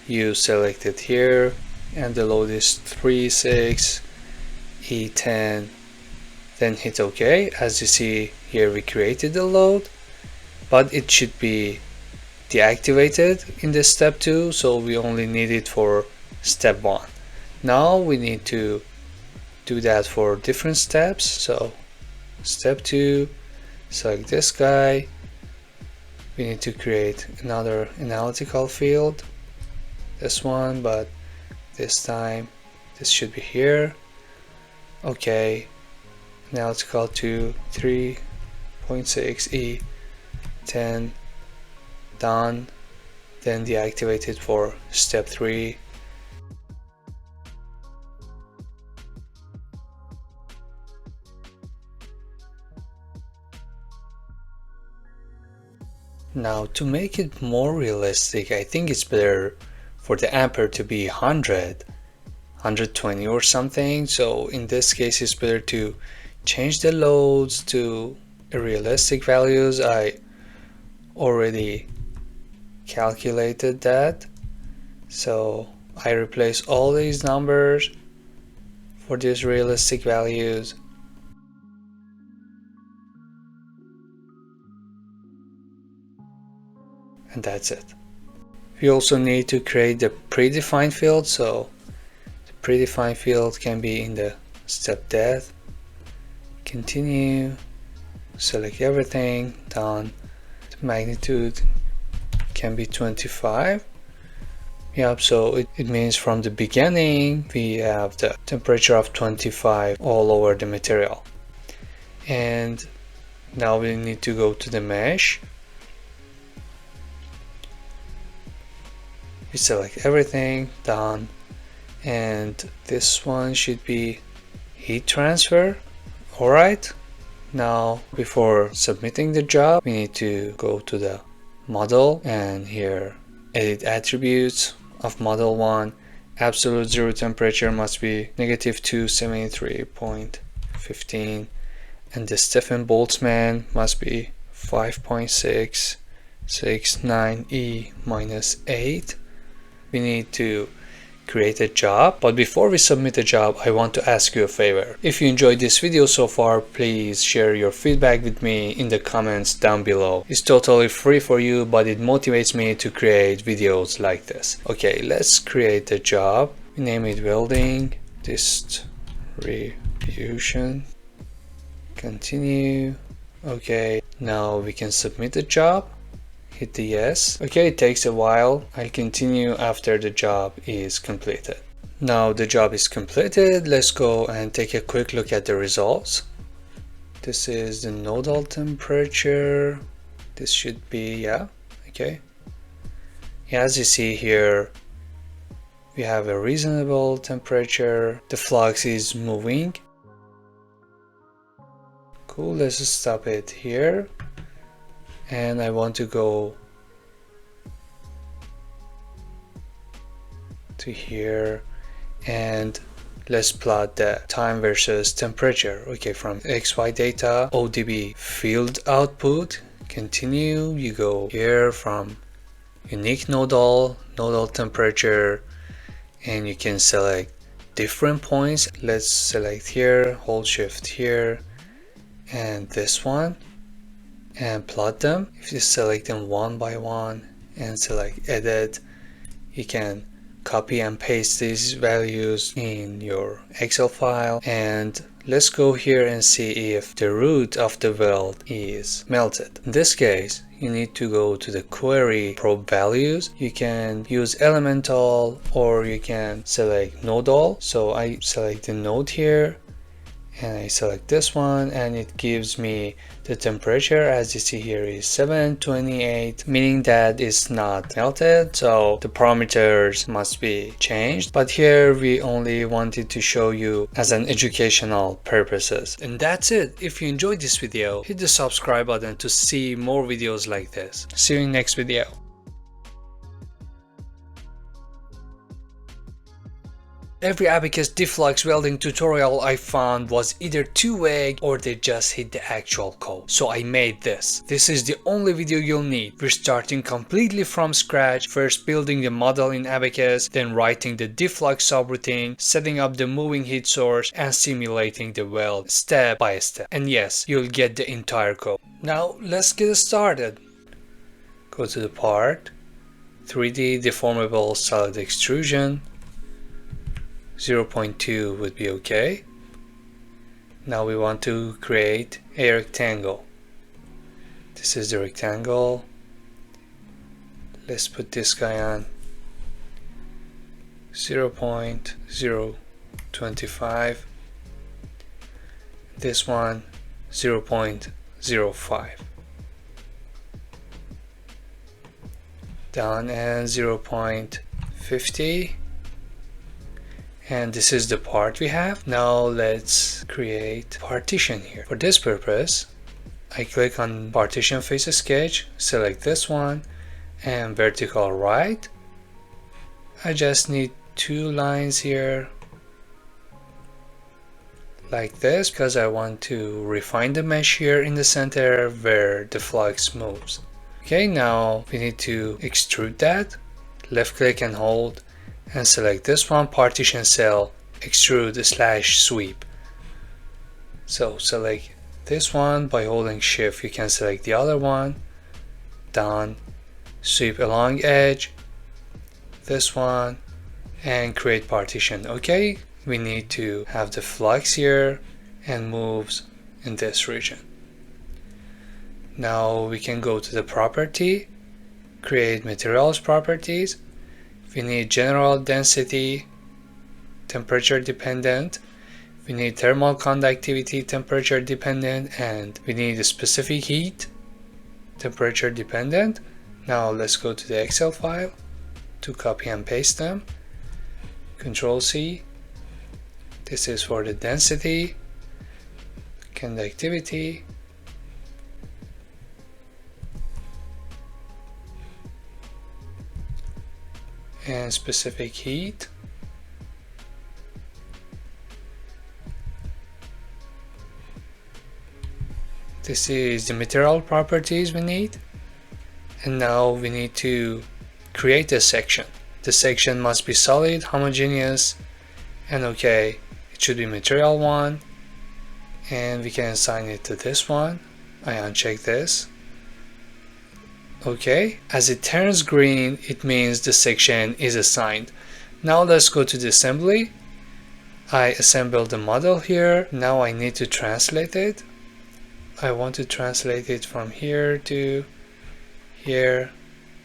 You select it here, and the load is 36 E10. Then hit OK. As you see here, we created the load, but it should be deactivated in this step 2, so we only need it for step 1. Now we need to do that for different steps. So step 2, select this guy. We need to create another analytical field, this one, but this time this should be here. Okay, analytical 2, 3.6 E10, done. Then deactivate it for step 3. Now to make it more realistic, I think it's better for the ampere to be 100, 120 or something. So in this case it's better to change the loads to realistic values. I already calculated that, so I replace all these numbers for these realistic values. And that's it. We also need to create the predefined field, so the predefined field can be in the step depth. Continue, select everything, done. The magnitude can be 25. Yep, so it means from the beginning we have the temperature of 25 all over the material. And now we need to go to the mesh. We select everything, done, and this one should be heat transfer. Alright, now before submitting the job we need to go to the model and here edit attributes of model 1. Absolute zero temperature must be -273.15, and the Stephen Boltzmann must be 5.669 E -8. We need to create a job, but before we submit a job I want to ask you a favor. If you enjoyed this video so far, please share your feedback with me in the comments down below. It's totally free for you, but it motivates me to create videos like this. Okay, let's create a job. We name it welding distribution. Continue. Okay, now we can submit the job. Hit the yes. Okay, it takes a while. I'll continue after the job is completed. Now the job is completed. Let's go and take a quick look at the results. This is the nodal temperature. This should be, yeah, okay. As you see here, we have a reasonable temperature. The flux is moving. Cool, let's stop it here. And I want to go to here and let's plot the time versus temperature. Okay, from XY data, ODB field output. Continue, you go here from unique nodal temperature, and you can select different points. Let's select here, hold shift here, and this one and plot them. If you select them one by one and select edit, you can copy and paste these values in your Excel file. And let's go here and see if the root of the weld is melted. In this case, you need to go to the query probe values. You can use elemental or you can select nodal. So I select the node here and I select this one, and it gives me the temperature. As you see here is 728, meaning that it's not melted, so the parameters must be changed. But here we only wanted to show you as an educational purposes. And that's it. If you enjoyed this video, hit the subscribe button to see more videos like this. See you in next video. Every Abaqus DFLUX welding tutorial I found was either too vague or they just hit the actual code. So I made this. This is the only video you'll need. We're starting completely from scratch, first building the model in Abaqus, then writing the DFLUX subroutine, setting up the moving heat source, and simulating the weld step by step. And yes, you'll get the entire code. Now let's get started. Go to the part, 3D deformable solid extrusion. 0.2 would be okay. Now we want to create a rectangle. This is the rectangle. Let's put this guy on 0.025. This one 0.05. Down and 0.50. And this is the part we have. Now let's create partition here. For this purpose, I click on partition face sketch, select this one, and vertical right. I just need 2 lines here like this because I want to refine the mesh here in the center where the flux moves. Okay, now we need to extrude that. Left click and hold and select this one, partition cell, extrude / sweep. So select this one by holding shift. You can select the other one, done, sweep along edge, this one, and create partition. Okay, we need to have the flux here and moves in this region. Now we can go to the property, create materials properties. We need general density, temperature dependent. We need thermal conductivity, temperature dependent, and we need a specific heat, temperature dependent. Now let's go to the Excel file to copy and paste them. Control C. This is for the density, conductivity, and specific heat. This is the material properties we need. And now we need to create a section. The section must be solid, homogeneous, and okay, it should be material 1, and we can assign it to this one. I uncheck this. Okay, as it turns green, it means the section is assigned. Now let's go to the assembly. I assembled the model here. Now I need to translate it. I want to translate it from here to here.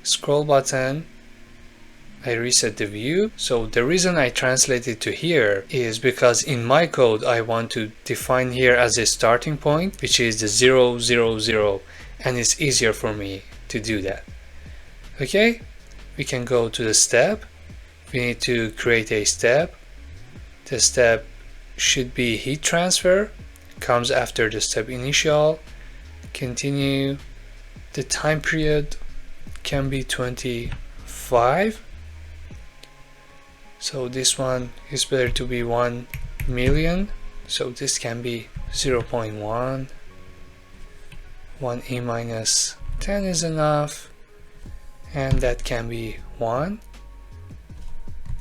Scroll button. I reset the view. So the reason I translate it to here is because in my code I want to define here as a starting point, which is the 0, 0, 0, and it's easier for me to do that. Okay, we can go to the step. We need to create a step. The step should be heat transfer, comes after the step initial. Continue. The time period can be 25. So this one is better to be 1 million. So this can be 0.1. 1e minus 10 is enough, and that can be 1.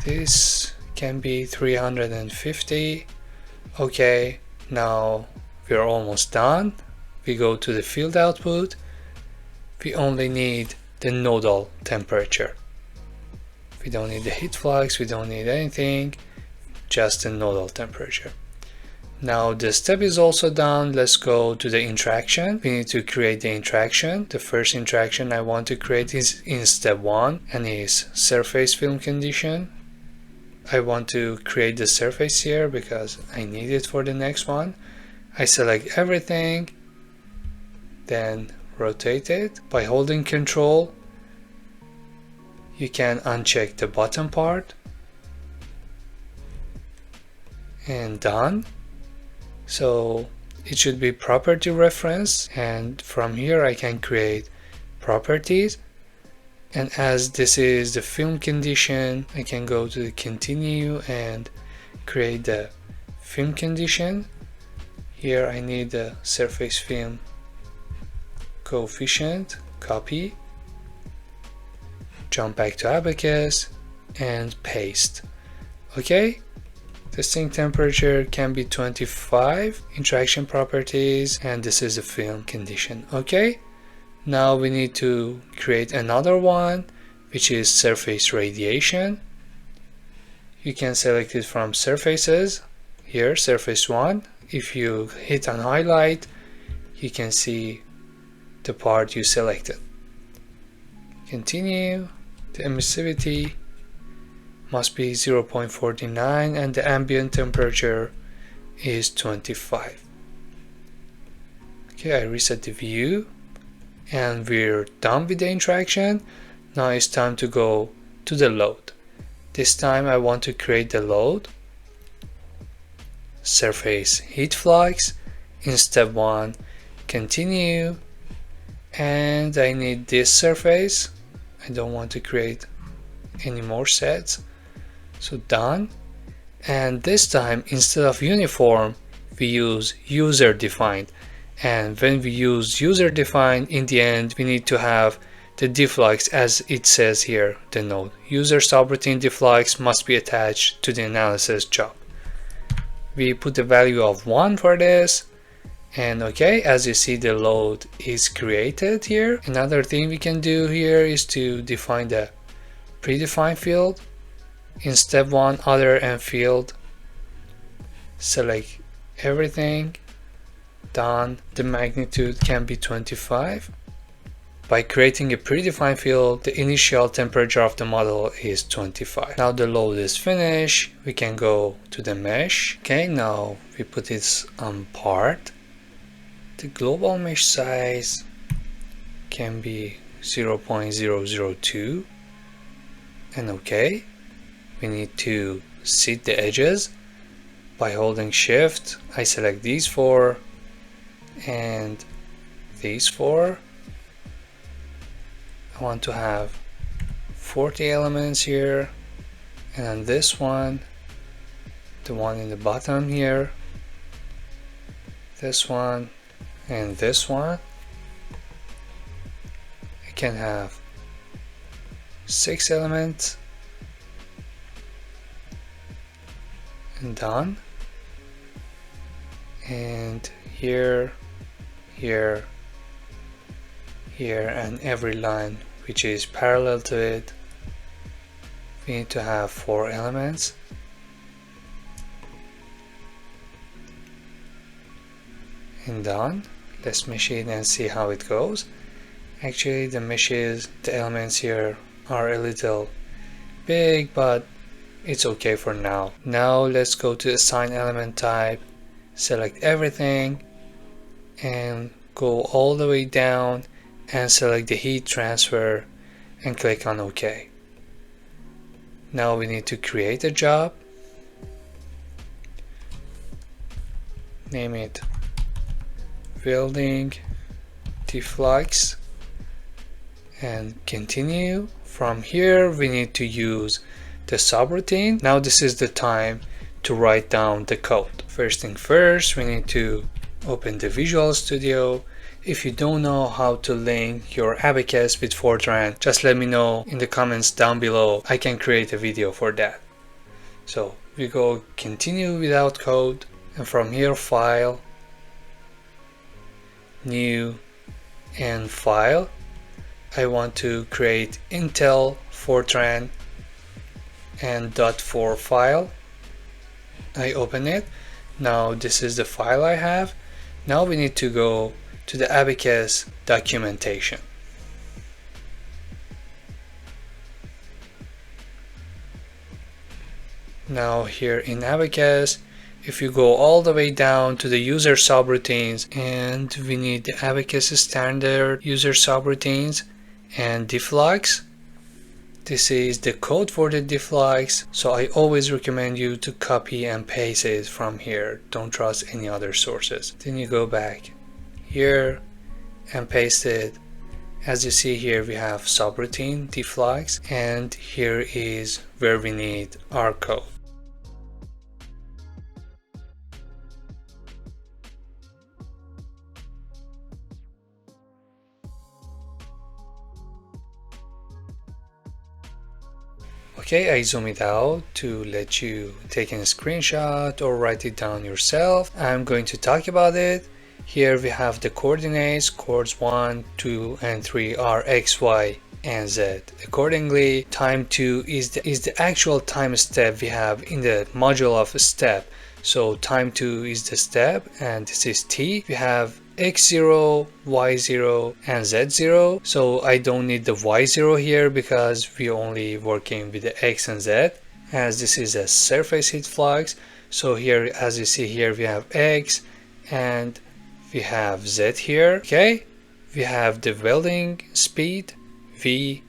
This can be 350. Okay, now we're almost done. We go to the field output. We only need the nodal temperature. We don't need the heat flux, we don't need anything, just the nodal temperature. Now the step is also done. Let's go to the interaction. We need to create the interaction. The first interaction I want to create is in step 1 and is surface film condition. I want to create the surface here because I need it for the next one. I select everything, then rotate it. By holding Control, you can uncheck the bottom part, and done. So it should be property reference, and from here I can create properties, and as this is the film condition, I can go to the continue and create the film condition. Here I need the surface film coefficient, copy, jump back to Abaqus and paste. Okay. Testing temperature can be 25, interaction properties, and this is the film condition. Okay, now we need to create another one, which is surface radiation. You can select it from surfaces. Here, surface 1. If you hit on highlight, you can see the part you selected. Continue. The emissivity must be 0.49 and the ambient temperature is 25. Okay, I reset the view and we're done with the interaction. Now it's time to go to the load. This time I want to create the load. Surface heat flux. In step 1, continue, and I need this surface. I don't want to create any more sets. So done. And this time, instead of uniform, we use user defined. And when we use user defined, in the end we need to have the deflux as it says here, the node. User subroutine deflux must be attached to the analysis job. We put the value of 1 for this, and okay, as you see, the load is created here. Another thing we can do here is to define the predefined field. In step 1, other and field, select everything, done. The magnitude can be 25. By creating a predefined field, the initial temperature of the model is 25. Now the load is finished, we can go to the mesh. Okay, now we put this on part. The global mesh size can be 0.002, and okay. We need to seat the edges. By holding Shift, I select these 4 and these 4. I want to have 40 elements here, and on this one, the one in the bottom here, this one, and this one, I can have 6 elements. And done. And here, here, here, and every line which is parallel to it, we need to have 4 elements. And done. Let's mesh it and see how it goes. Actually, the meshes, the elements here are a little big, but it's okay for now. Now let's go to assign element type, select everything, and go all the way down and select the heat transfer and click on OK. Now we need to create a job. Name it Welding DFLUX and continue. From here we need to use the subroutine. Now this is the time to write down the code. First thing first, we need to open the Visual Studio. If you don't know how to link your Abaqus with Fortran, just let me know in the comments down below. I can create a video for that. So we go continue without code, and from here File, new, and file. I want to create Intel Fortran and .4 file. I open it. Now this is the file I have. Now we need to go to the Abaqus documentation. Now here in Abaqus, if you go all the way down to the user subroutines, and we need the Abaqus standard user subroutines and DFLUX. This is the code for the DFLUX, so I always recommend you to copy and paste it from here. Don't trust any other sources. Then you go back here and paste it. As you see here, we have subroutine DFLUX, and here is where we need our code. Okay, I zoom it out to let you take a screenshot or write it down yourself. I'm going to talk about it. Here we have the coordinates. Coords 1, 2, and 3 are x, y, and z. Accordingly, time 2 is the actual time step we have in the module of a step. So time 2 is the step, and this is t. We have x0, y0, and z0. So I don't need the y0 here because we're only working with the x and z, as this is a surface heat flux. So here, as you see here, we have x and we have z here. Okay, we have the welding speed v,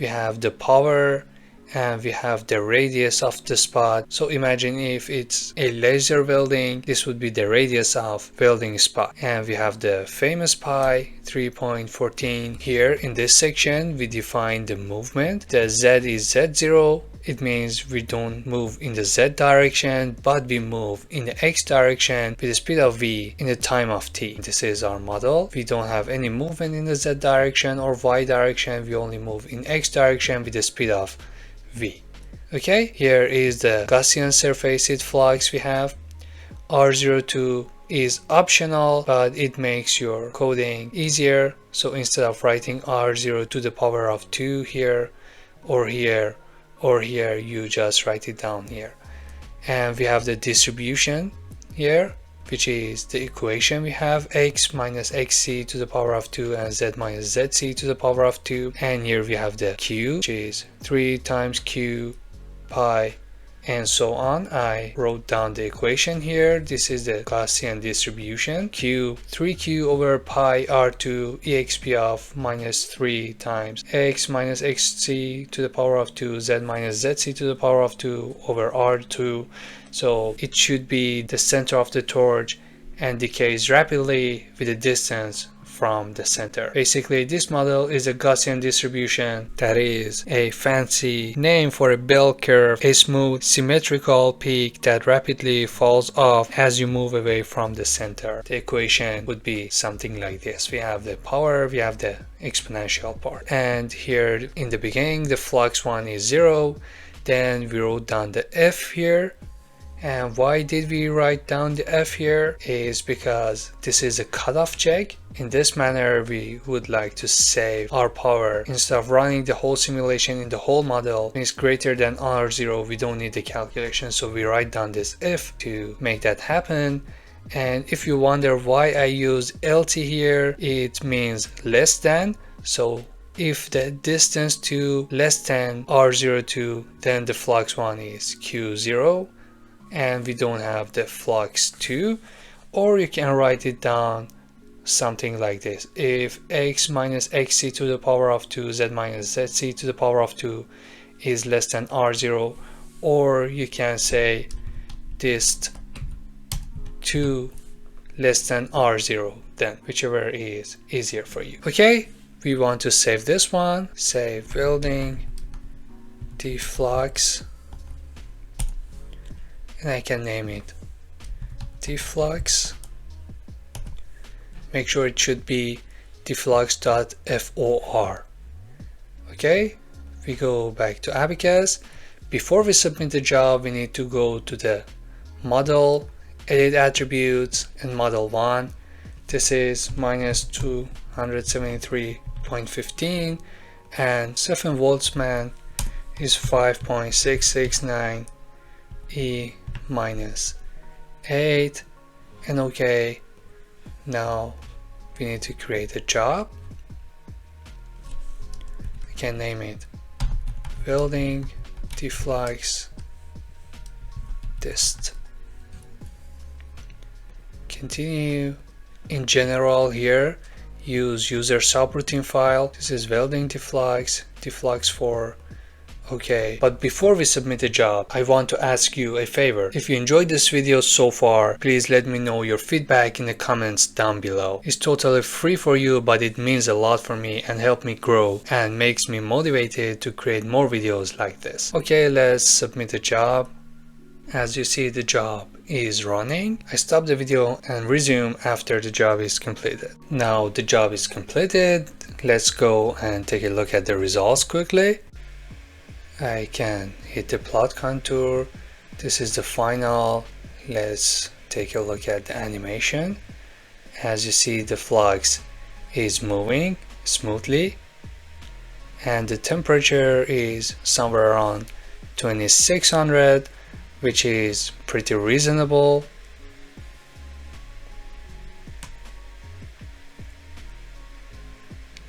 we have the power, and we have the radius of the spot. So imagine if it's a laser welding, this would be the radius of welding spot. And we have the famous pi 3.14. Here in this section we define the movement. The z is z0. It means we don't move in the z direction, but we move in the x direction with the speed of v in the time of t. This is our model. We don't have any movement in the z direction or y direction. We only move in x direction with the speed of v. Okay, here is the Gaussian surface heat flux we have. R02 is optional, but it makes your coding easier. So instead of writing R0 to the power of 2 here or here or here, you just write it down here. And we have the distribution here, which is the equation. We have x minus xc to the power of 2 and z minus zc to the power of 2. And here we have the q, which is 3 times q pi and so on. I wrote down the equation here. This is the Gaussian distribution. Q 3q over pi r2 exp of minus 3 times x minus xc to the power of 2 z minus zc to the power of 2 over r2. So it should be the center of the torch and decays rapidly with the distance from the center. Basically, this model is a Gaussian distribution, that is a fancy name for a bell curve, a smooth symmetrical peak that rapidly falls off as you move away from the center. The equation would be something like this. We have the power, we have the exponential part, and here in the beginning the flux one is 0. Then we wrote down the f here. And why did we write down the f here? Is because this is a cutoff check. In this manner, we would like to save our power. Instead of running the whole simulation in the whole model, when it's greater than R0, we don't need the calculation. So we write down this if to make that happen. And if you wonder why I use LT here, it means less than. So if the distance to less than R02, then the flux one is Q0. And we don't have the flux 2, or you can write it down something like this. If x minus xc to the power of 2 z minus zc to the power of 2 is less than r0, or you can say dist 2 less than r0, then whichever is easier for you. Okay, we want to save this one. Save welding DFLUX, and I can name it DFLUX. Make sure it should be DFLUX.for. Okay, we go back to Abaqus. Before we submit the job, we need to go to the model, edit attributes, and model 1. This is minus 273.15, and 7 Voltsman is 5.669 E minus 8, and okay. Now we need to create a job. We can name it Welding DFLUX Dist. Continue. In general here, use user subroutine file. This is Welding DFLUX, DFLUX for okay. But before we submit a job, I want to ask you a favor. If you enjoyed this video so far, please let me know your feedback in the comments down below. It's totally free for you, but it means a lot for me and help me grow and makes me motivated to create more videos like this. Okay, let's submit a job. As you see, the job is running. I stop the video and resume after the job is completed. Now the job is completed. Let's go and take a look at the results quickly. I can hit the plot contour. This is the final. Let's take a look at the animation. As you see, the flux is moving smoothly and the temperature is somewhere around 2600, which is pretty reasonable.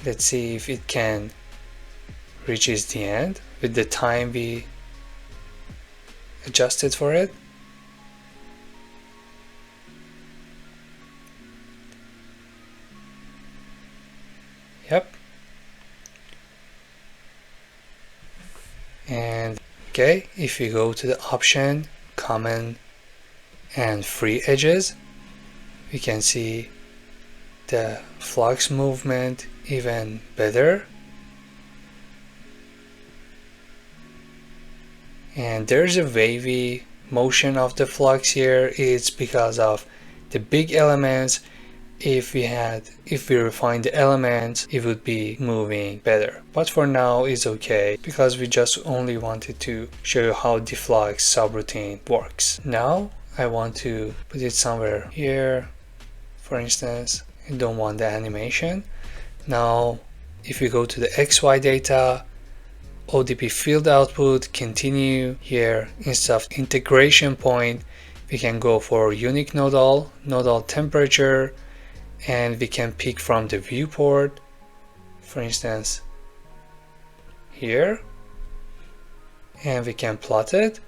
Let's see if it can reaches the end with the time we adjusted for it. Yep. And okay, if you go to the option, common and free edges, we can see the flux movement even better. And there's a wavy motion of the flux here. It's because of the big elements. If we refine the elements, it would be moving better. But for now, it's okay because we just only wanted to show you how DFLUX subroutine works. Now I want to put it somewhere here. For instance, I don't want the animation. Now, if we go to the XY data, ODP field output, continue here. Instead of integration point, we can go for unique nodal temperature, and we can pick from the viewport, for instance here, and we can plot it.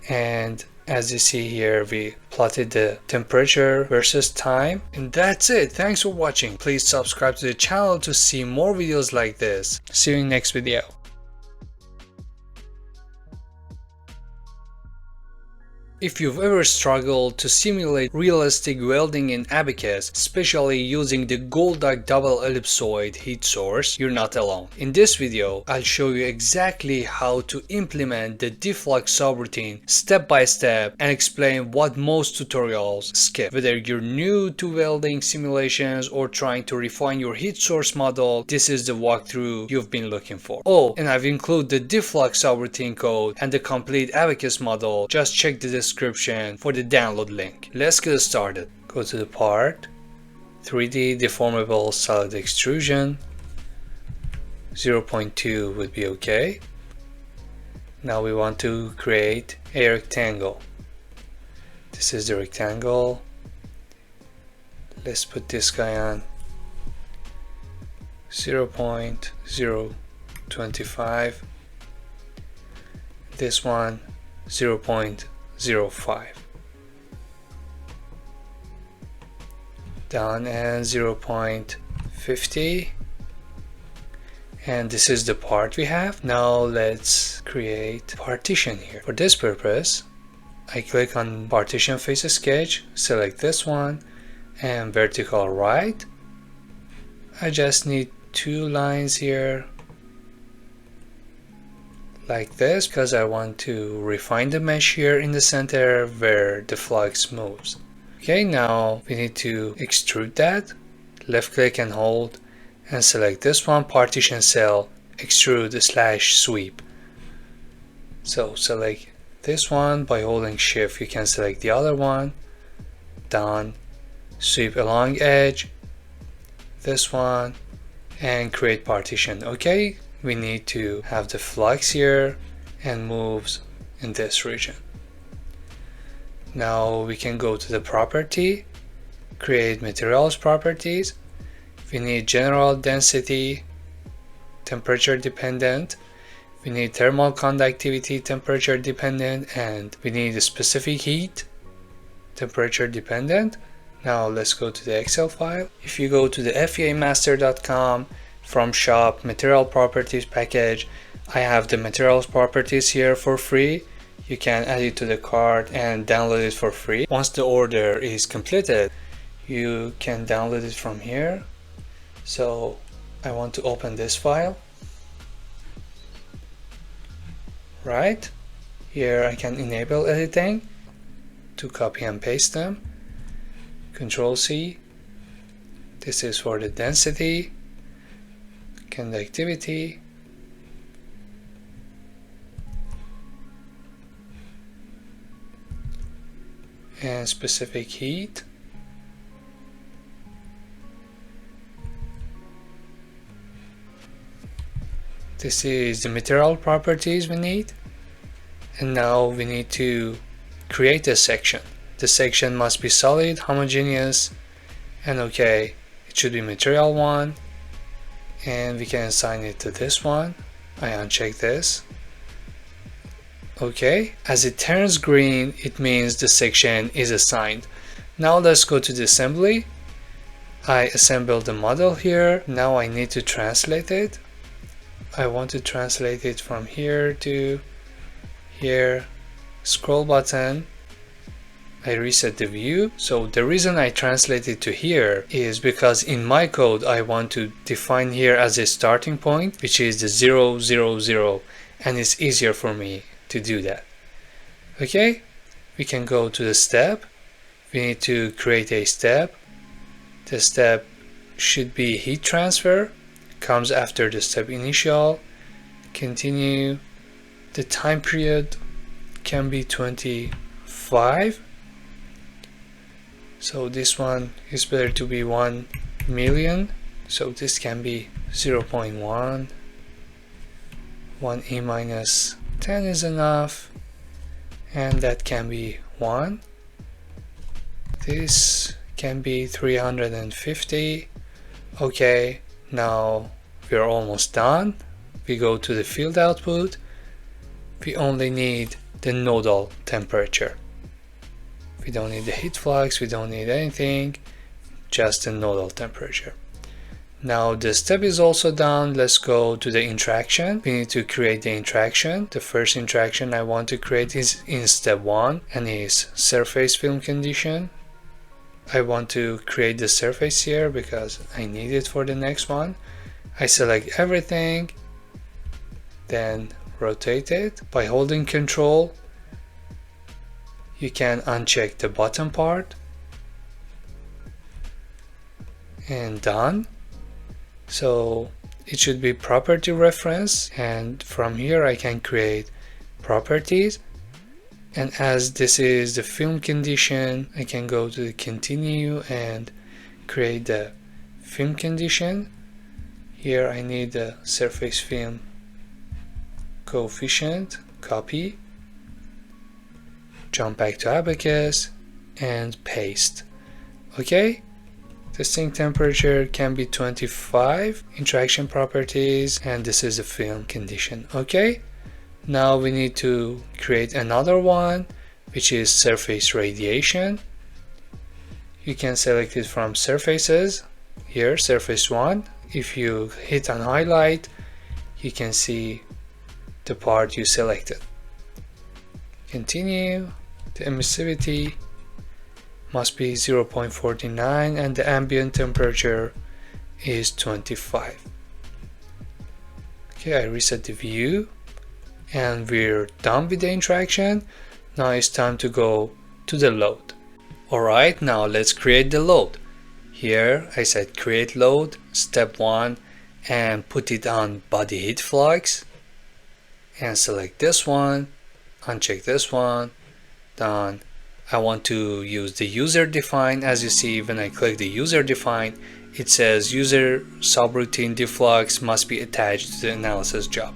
And as you see here, we plotted the temperature versus time. And that's it. Thanks for watching. Please subscribe to the channel to see more videos like this. See you in next video. If you've ever struggled to simulate realistic welding in Abaqus, especially using the Goldak double ellipsoid heat source, you're not alone. In this video, I'll show you exactly how to implement the DFLUX subroutine step by step and explain what most tutorials skip. Whether you're new to welding simulations or trying to refine your heat source model, this is the walkthrough you've been looking for. Oh, and I've included the DFLUX subroutine code and the complete Abaqus model. Just check the description for the download link. Let's get started. Go to the part, 3D deformable solid extrusion, 0.2 would be okay. Now we want to create a rectangle. This is the rectangle. Let's put this guy on 0.025. This one 0.05. Done, and 0.50. And this is the part we have. Now let's create partition here. For this purpose, I click on partition face sketch, select this one, and vertical right. I just need 2 lines here like this because I want to refine the mesh here in the center where the flux moves. Okay, now we need to extrude that. Left click and hold and select this one, partition cell, extrude / sweep. So select this one by holding shift. You can select the other one. Done. sweep along edge, this one, and create partition. Okay, we need to have the flux here and moves in this region. Now we can go to the property, create materials properties. We need general density, temperature dependent. We need thermal conductivity, temperature dependent, and we need a specific heat, temperature dependent. Now let's go to the Excel file. If you go to the FEAmaster.com, from shop material properties package, I have the materials properties here for free. You can add it to the cart and download it for free. Once the order is completed, you can download it from here. So I want to open this file. Right here I can enable editing to copy and paste them. Control C. This is for the density, conductivity, and specific heat. This is the material properties we need. And now we need to create a section. The section must be solid, homogeneous, and okay, it should be material 1. And we can assign it to this one. I uncheck this. Okay, as it turns green, it means the section is assigned. Now let's go to the assembly. I assembled the model here. Now I need to translate it. I want to translate it from here to here. Scroll button. I reset the view. So the reason I translate it to here is because in my code I want to define here as a starting point, which is the 0, 0, 0, and it's easier for me to do that. Okay, we can go to the step. We need to create a step. The step should be heat transfer, comes after the step initial. Continue. The time period can be 25. So this one is better to be 1 million. So this can be 0.1. 1e minus 10 is enough. And that can be 1. This can be 350. Okay, now we're almost done. We go to the field output. We only need the nodal temperature. We don't need the heat flux, we don't need anything, just the nodal temperature. Now the step is also done. Let's go to the interaction. We need to create the interaction. The first interaction I want to create is in step 1 and is surface film condition. I want to create the surface here because I need it for the next one. I select everything, then rotate it. By holding Control, you can uncheck the bottom part, and done. So it should be property reference, and from here I can create properties. And as this is the film condition, I can go to the continue and create the film condition. Here I need the surface film coefficient, copy, jump back to Abaqus and paste. Okay, testing temperature can be 25, interaction properties, and this is the film condition. Okay, now we need to create another one, which is surface radiation. You can select it from surfaces. Here, surface 1. If you hit on highlight, you can see the part you selected. Continue. The emissivity must be 0.49 and the ambient temperature is 25. Okay, I reset the view and we're done with the interaction. Now it's time to go to the load. Alright, now let's create the load. Here I said create load, step 1, and put it on body heat flux, and select this one, uncheck this one, done, I want to use the user define. As you see, when I click the user define, it says user subroutine DFLUX must be attached to the analysis job.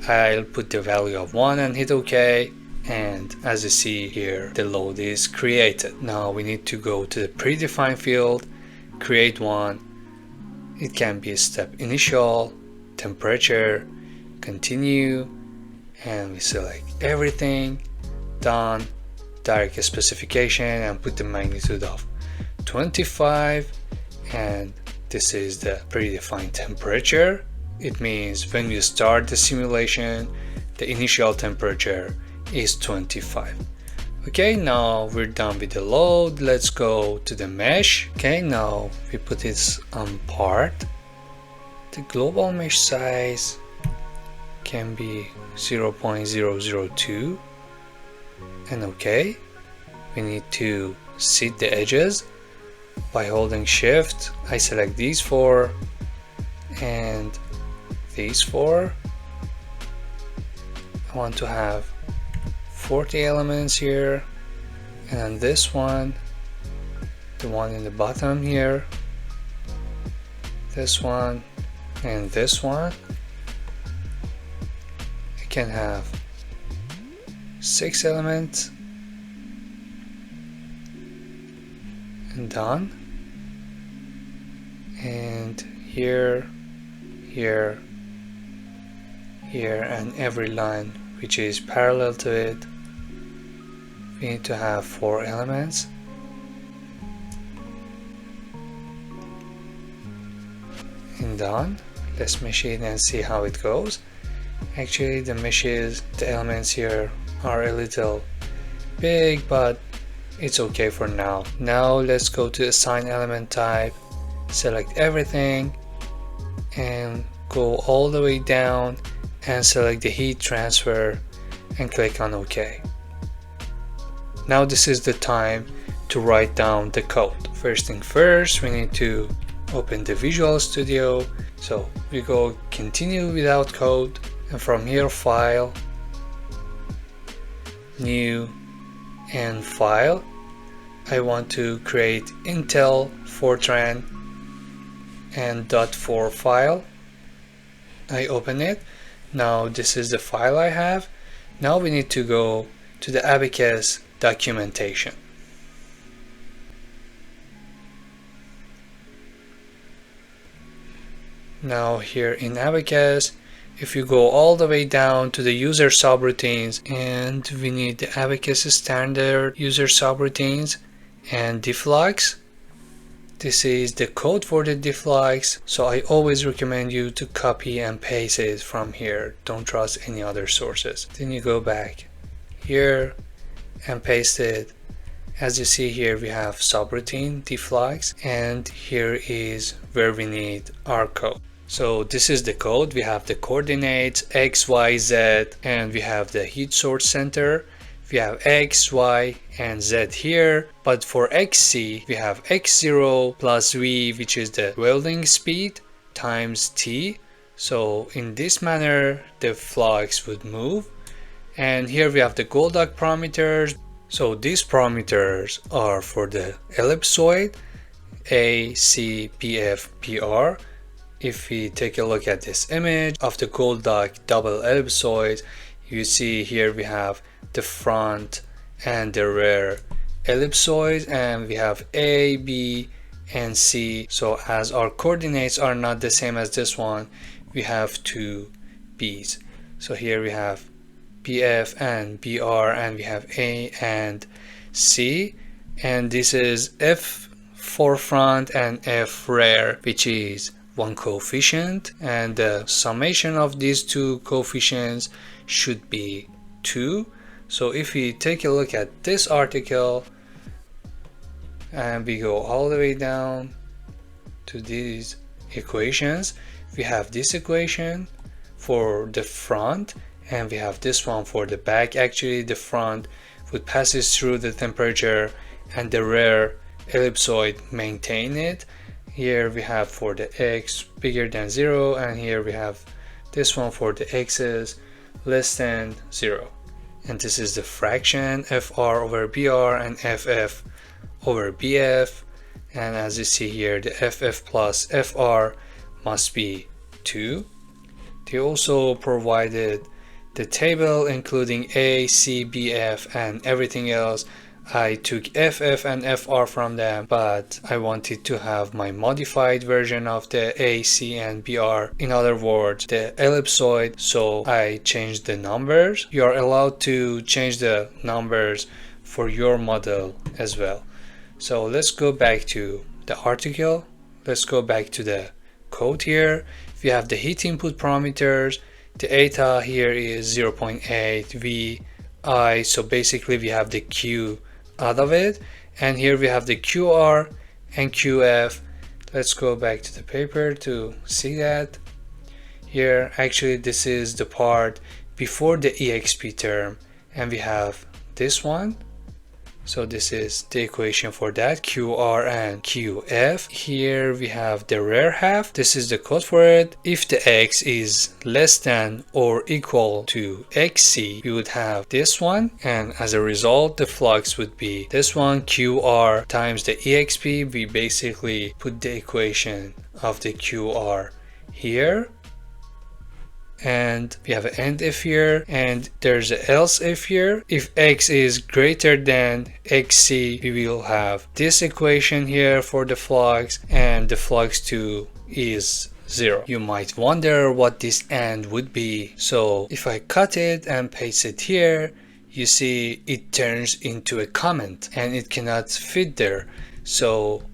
I'll put the value of 1 and hit OK, and as you see here, the load is created. Now we need to go to the predefined field, create one. It can be step initial, temperature, continue, and we select everything, done, direct specification, and put the magnitude of 25, and this is the predefined temperature. It means when we start the simulation, the initial temperature is 25. Okay, now we're done with the load. Let's go to the mesh. Okay, now we put this on part. The global mesh size can be 0.002, and okay, we need to seed the edges. By holding shift, I select these four and these four. I want to have 40 elements here, and on this one, the one in the bottom here, this one, and this one, I can have 6 elements, and done. And here, here, here, and every line which is parallel to it, we need to have 4 elements. And done. Let's mesh it and see how it goes. Actually, the meshes, the elements here are a little big, but it's okay for now. Now let's go to assign element type, select everything, and go all the way down and select the heat transfer and click on OK. Now this is the time to write down the code. First thing first, we need to open the Visual Studio. So we go continue without code, and from here file, new, and file. I want to create Intel Fortran and .4 file. I open it. Now this is the file I have. Now we need to go to the Abaqus documentation. Now here in Abaqus, if you go all the way down to the user subroutines, and we need the Abaqus standard user subroutines and DFLUX. This is the code for the DFLUX, so I always recommend you to copy and paste it from here. Don't trust any other sources. Then you go back here and paste it. As you see here, we have subroutine DFLUX, and here is where we need our code. So this is the code. We have the coordinates X, Y, Z, and we have the heat source center. We have X, Y, and Z here, but for XC, we have X0 plus V, which is the welding speed, times T. So in this manner, the flux would move. And here we have the Goldak parameters. So these parameters are for the ellipsoid, A, C, P, F, P, R. If we take a look at this image of the Goldak double ellipsoid, you see here we have the front and the rear ellipsoid, and we have A, B, and C. So as our coordinates are not the same as this one, we have two B's. So here we have BF and BR, and we have A and C, and this is F for front and F rear, which is one coefficient, and the summation of these two coefficients should be 2. So if we take a look at this article and we go all the way down to these equations, we have this equation for the front and we have this one for the back. Actually, the front would passes through the temperature and the rear ellipsoid maintain it. Here we have for the X bigger than 0, and here we have this one for the X's less than 0. and this is the fraction FR over BR and FF over BF, and as you see here, the FF plus FR must be 2. They also provided the table including A, C, BF and everything else. I took FF and FR from them, but I wanted to have my modified version of the A, C and BR, in other words the ellipsoid, so I changed the numbers. You are allowed to change the numbers for your model as well. So let's go back to the article, let's go back to the code here. If you have the heat input parameters, the eta here is 0.8 Vi, so basically we have the Q out of it, and here we have the QR and QF. Let's go back to the paper to see that. Here actually this is the part before the exp term, and we have this one. So this is the equation for that, QR and QF. Here we have the rear half. This is the code for it. If the X is less than or equal to XC, we would have this one. And as a result, the flux would be this one, QR times the EXP. We basically put the equation of the QR here. And we have an end if here, and there's an else if here. If X is greater than XC, we will have this equation here for the flux, and the flux 2 is 0. You might wonder what this and would be. So if I cut it and paste it here, you see it turns into a comment and it cannot fit there. So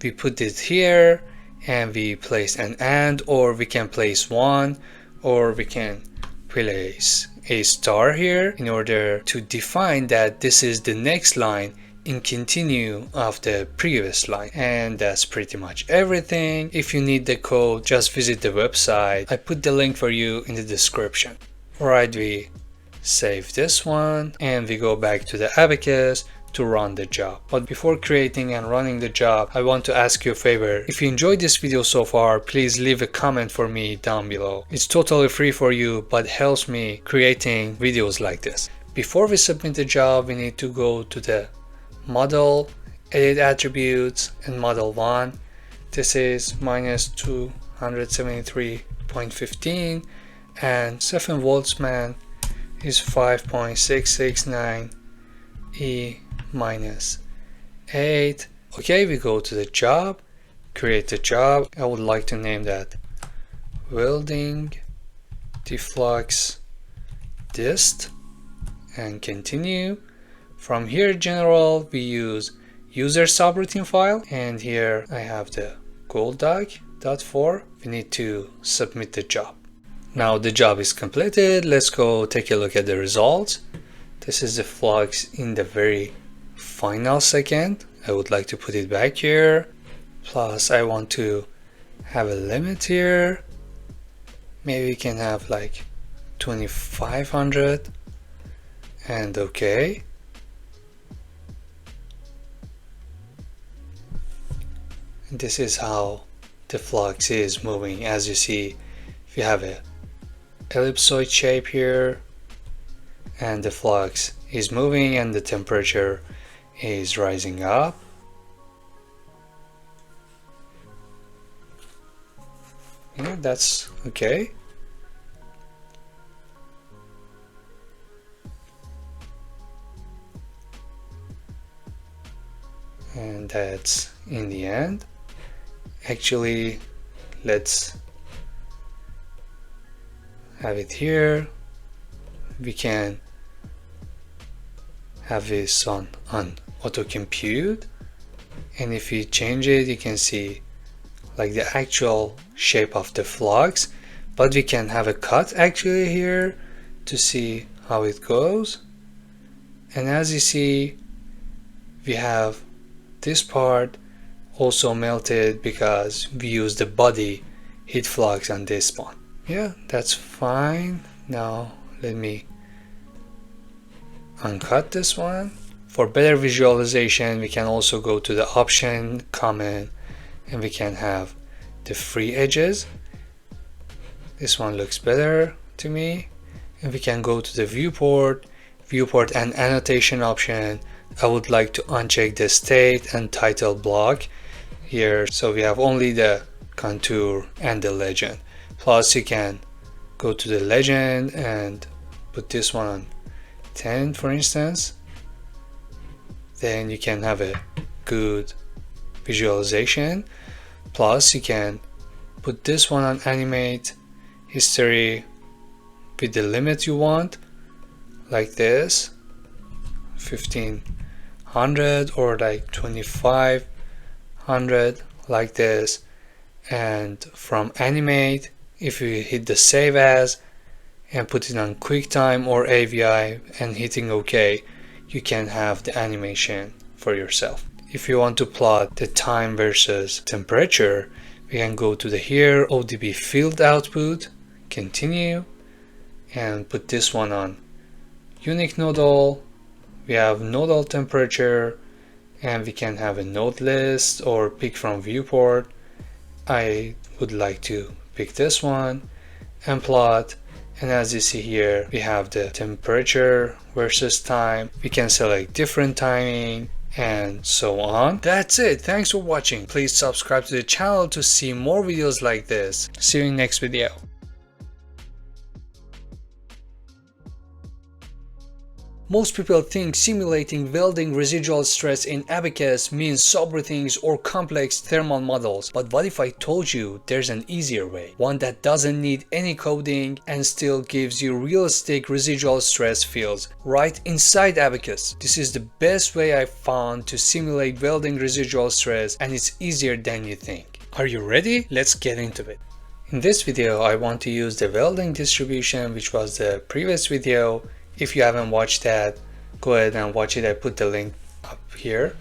we put it here and we place an and, or we can place 1, or we can place a star here in order to define that this is the next line in continue of the previous line. And that's pretty much everything. If you need the code, just visit the website. I put the link for you in the description. Alright, we save this one and we go back to the Abaqus to run the job. But before creating and running the job, I want to ask you a favor. If you enjoyed this video so far, please leave a comment for me down below. It's totally free for you, but helps me creating videos like this. Before we submit the job, we need to go to the model, edit attributes, and model 1. This is minus 273.15 and 7 voltsman is 5.669 E minus 8. Okay, we go to the job, create the job. I would like to name that Welding DFLUX dist and continue. From here, general, we use user subroutine file, and here I have the Goldak.4. We need to submit the job. Now the job is completed. Let's go take a look at the results. This is the flux in the very final second. I would like to put it back here. Plus I want to have a limit here. Maybe we can have like 2500 and okay. And this is how the flux is moving. As you see, if you have a ellipsoid shape here, and the flux is moving and the temperature is rising up. Yeah, that's okay. And that's in the end. Actually, let's have it here. We can have this on auto compute, and if you change it, you can see like the actual shape of the flux, but we can have a cut actually here to see how it goes. And as you see, we have this part also melted because we use the body heat flux on this one. Yeah, that's fine. Now let me uncut this one. For better visualization, we can also go to the option command and we can have the free edges. This one looks better to me. And we can go to the viewport, viewport and annotation option, I would like to uncheck the state and title block here, so we have only the contour and the legend. Plus you can go to the legend and put this one on 10 for instance. Then you can have a good visualization. Plus you can put this one on animate history with the limit you want, like this 1500 or like 2500, like this. And from animate, if you hit the save as and put it on QuickTime or AVI and hitting OK, you can have the animation for yourself. If you want to plot the time versus temperature, we can go to the here ODB field output, continue, and put this one on unique nodal. We have nodal temperature, and we can have a node list or pick from viewport. I would like to pick this one and plot. And as you see here, we have the temperature versus time. We can select different timing and so on. That's it. Thanks for watching. Please subscribe to the channel to see more videos like this. See you in next video. Most people think simulating welding residual stress in Abaqus means subroutines or complex thermal models, but what if I told you there's an easier way, one that doesn't need any coding and still gives you realistic residual stress fields right inside Abaqus? This is the best way I've found to simulate welding residual stress, and it's easier than you think. Are you ready? Let's get into it. In this video, I want to use the welding distribution, which was the previous video. If you haven't watched that, go ahead and watch it. I put the link up here.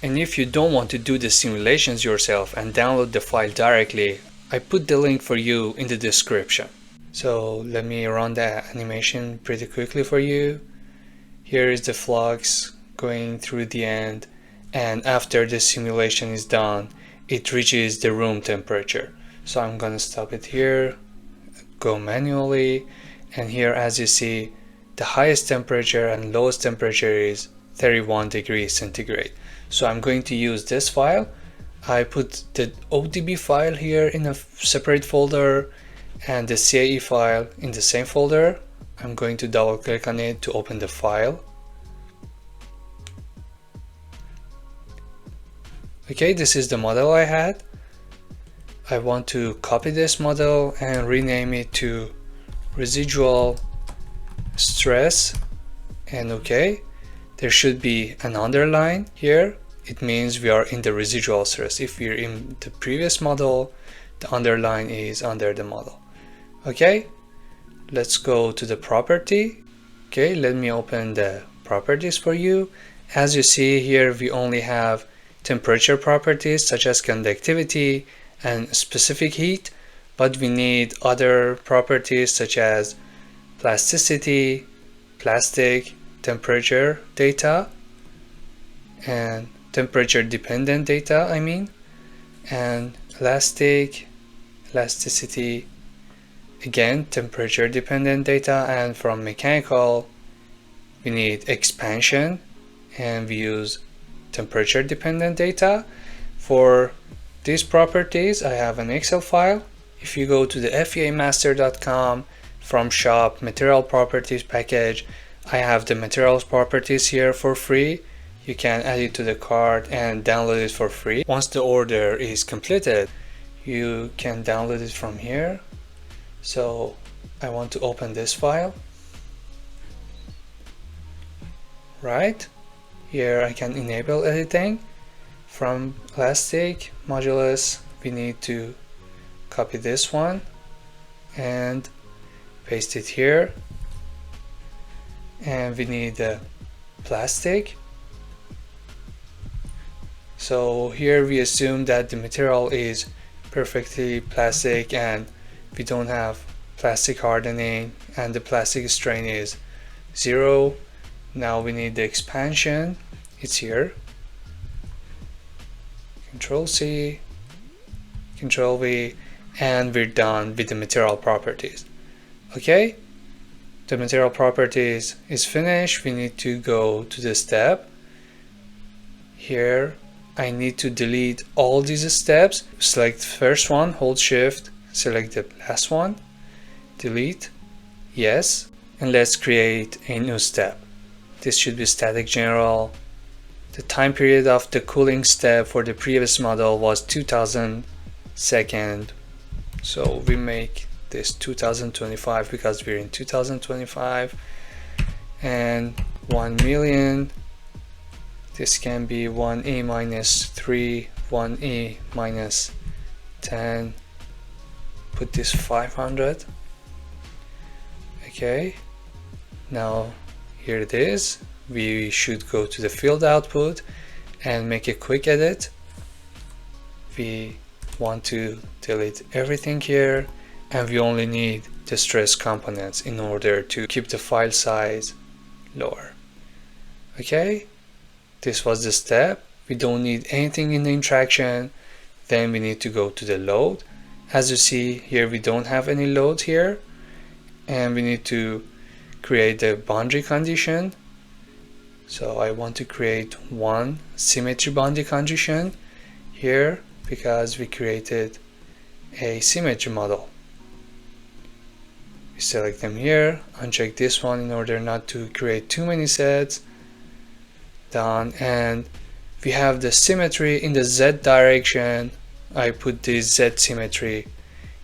And if you don't want to do the simulations yourself and download the file directly, I put the link for you in the description. So let me run the animation pretty quickly for you. Here is the flux going through the end, and after the simulation is done, it reaches the room temperature. So I'm gonna stop it here, go manually, and here as you see, the highest temperature and lowest temperature is 31 degrees centigrade. So I'm going to use this file. I put the ODB file here in a separate folder and the CAE file in the same folder. I'm going to double click on it to open the file. Okay, this is the model I had. I want to copy this model and rename it to residual stress, and okay, there should be an underline here. It means we are in the residual stress. If we're in the previous model, the underline is under the model. Okay, let's go to the property. Okay, let me open the properties for you. As you see here, we only have temperature properties such as conductivity and specific heat, but we need other properties such as plasticity, plastic, temperature data, and temperature dependent data, and elastic, elasticity, again temperature dependent data. And from mechanical we need expansion, and we use temperature dependent data. For these properties I have an Excel file. If you go to the feamaster.com, from shop material properties package, I have the materials properties here for free. You can add it to the cart and download it for free. Once the order is completed, you can download it from here. So I want to open this file. Right here I can enable editing. From elastic modulus we need to copy this one and paste it here, and we need the plastic. So here we assume that the material is perfectly plastic and we don't have plastic hardening and the plastic strain is 0. Now we need the expansion. It's here. Control C, Control V, and we're done with the material properties. Okay, The material properties is finished. We need to go to the step. Here I need to delete all these steps. Select the first one, hold shift, select the last one, delete, yes, and let's create a new step. This should be static general. The time period of the cooling step for the previous model was 2000 seconds, so we make this 2025 because we're in 2025, and 1 million. This can be 1e minus 3, 1e minus 10. Put this 500. Okay, now here it is. We should go to the field output and make a quick edit. We want to delete everything here, and we only need the stress components in order to keep the file size lower. Okay, this was the step. We don't need anything in the interaction. Then we need to go to the load. As you see here, we don't have any load here, and we need to create the boundary condition. So I want to create one symmetry boundary condition here because we created a symmetry model. We select them here, uncheck this one in order not to create too many sets. Done. And we have the symmetry in the Z direction. I put this Z symmetry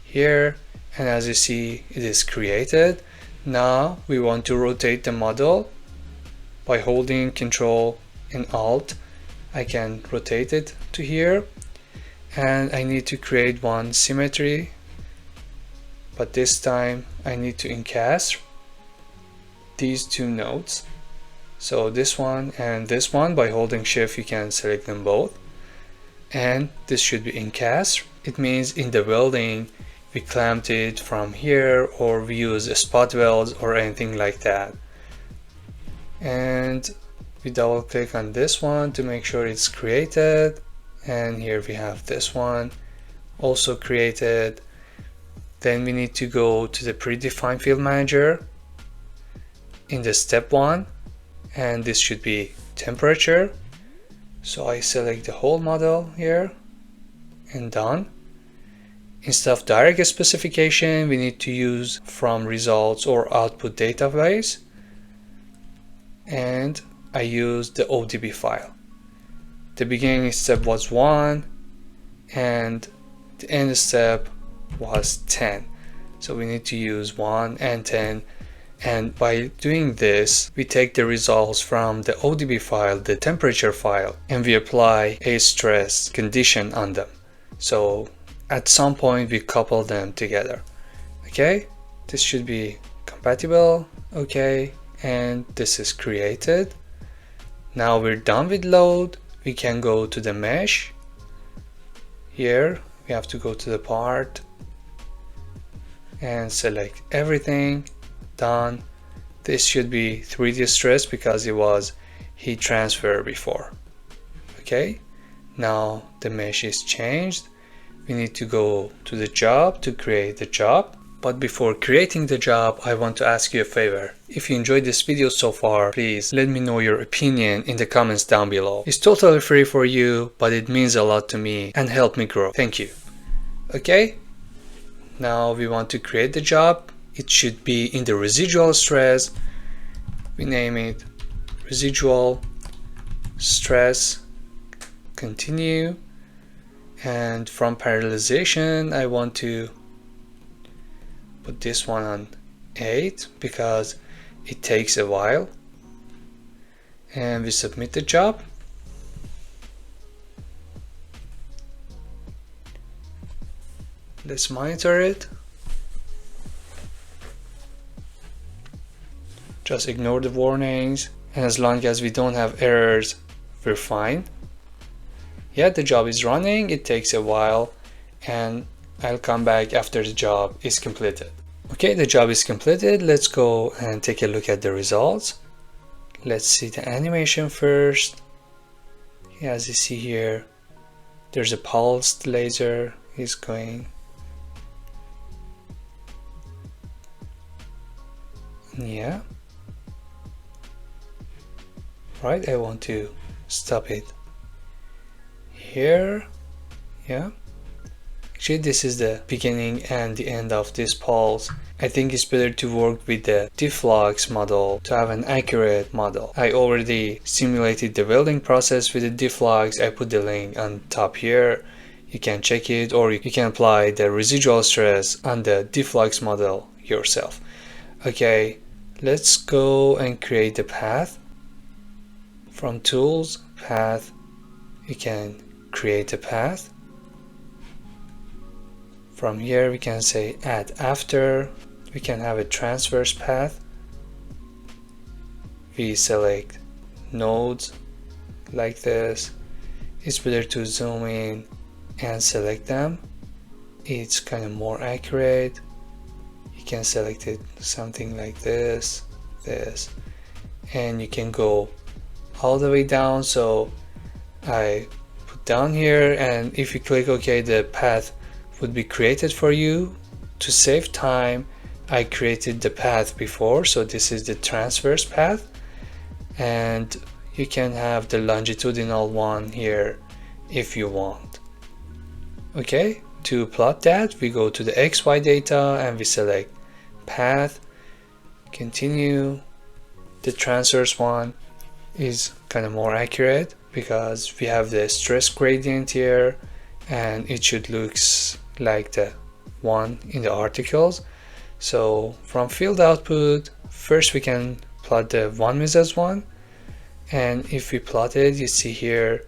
here, and as you see, it is created. Now we want to rotate the model. By holding Control and Alt, I can rotate it to here, and I need to create one symmetry, but this time I need to encast these two nodes. So this one and this one, by holding Shift you can select them both, and this should be encast. It means in the welding we clamped it from here, or we use spot welds or anything like that. And we double click on this one to make sure it's created, and here we have this one also created. Then we need to go to the predefined field manager in the step 1, and this should be temperature. So I select the whole model here and done. Instead of direct specification, we need to use from results or output database, and I use the ODB file. The beginning step was 1 and the end step was 10, so we need to use 1 and 10. And by doing this, we take the results from the ODB file, the temperature file, and we apply a stress condition on them. So at some point we couple them together. Okay, this should be compatible. Okay, and this is created. Now we're done with load. We can go to the mesh. Here we have to go to the part and select everything. Done. This should be 3D stress because it was heat transfer before. Okay, now the mesh is changed. We need to go to the job to create the job. But before creating the job, I want to ask you a favor. If you enjoyed this video so far, please let me know your opinion in the comments down below. It's totally free for you, but it means a lot to me and help me grow. Thank you. Okay, now we want to create the job. It should be in the residual stress. We name it residual stress, continue, and from parallelization I want to put this one on 8 because it takes a while, and we submit the job. Let's monitor it. Just ignore the warnings, and as long as we don't have errors, we're fine. Yeah, the job is running, it takes a while, and I'll come back after the job is completed. Okay, the job is completed. Let's go and take a look at the results. Let's see the animation first. Yeah, as you see here, there's a pulsed laser is going. Yeah. Right, I want to stop it here. Yeah. Actually, this is the beginning and the end of this pulse. I think it's better to work with the DFLUX model to have an accurate model. I already simulated the welding process with the DFLUX. I put the link on top here. You can check it, or you can apply the residual stress on the DFLUX model yourself. Okay, let's go and create the path. From tools, path, you can create a path. From here we can say add after. We can have a transverse path. We select nodes like this. It's better to zoom in and select them. It's kind of more accurate. You can select it something like this, and you can go all the way down. So I put down here, and if you click OK, the path would be created for you. To save time, I created the path before, so this is the transverse path, and you can have the longitudinal one here if you want. Okay, to plot that, we go to the XY data and we select path, continue. The transverse one is kind of more accurate because we have the stress gradient here, and it should look like the one in the articles. So from field output, first we can plot the 1 versus 1, and if we plot it, you see here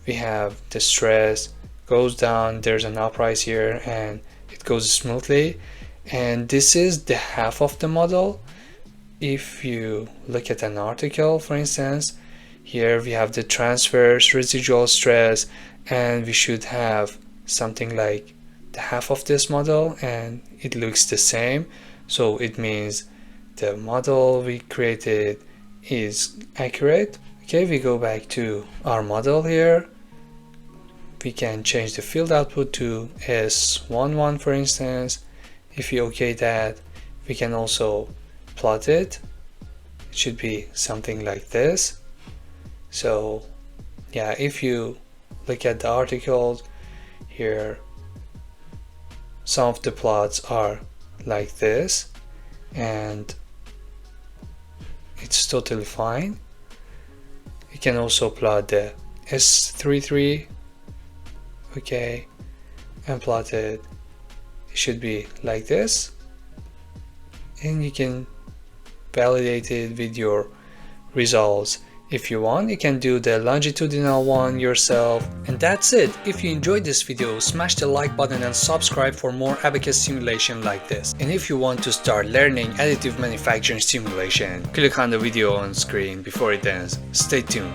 we have the stress goes down, there's an uprise here, and it goes smoothly, and this is the half of the model. If you look at an article, for instance, here we have the transverse residual stress, and we should have something like the half of this model, and it looks the same. So it means the model we created is accurate. Okay, we go back to our model here. We can change the field output to S11, for instance. If you OK that, we can also plot it. It should be something like this. So yeah, if you look at the articles here, some of the plots are like this, and it's totally fine. You can also plot the S33, okay, and plot it. It should be like this, and you can validate it with your results. If you want, you can do the longitudinal one yourself. And that's it. If you enjoyed this video, smash the like button and subscribe for more Abaqus simulation like this. And if you want to start learning additive manufacturing simulation, click on the video on screen before it ends. Stay tuned.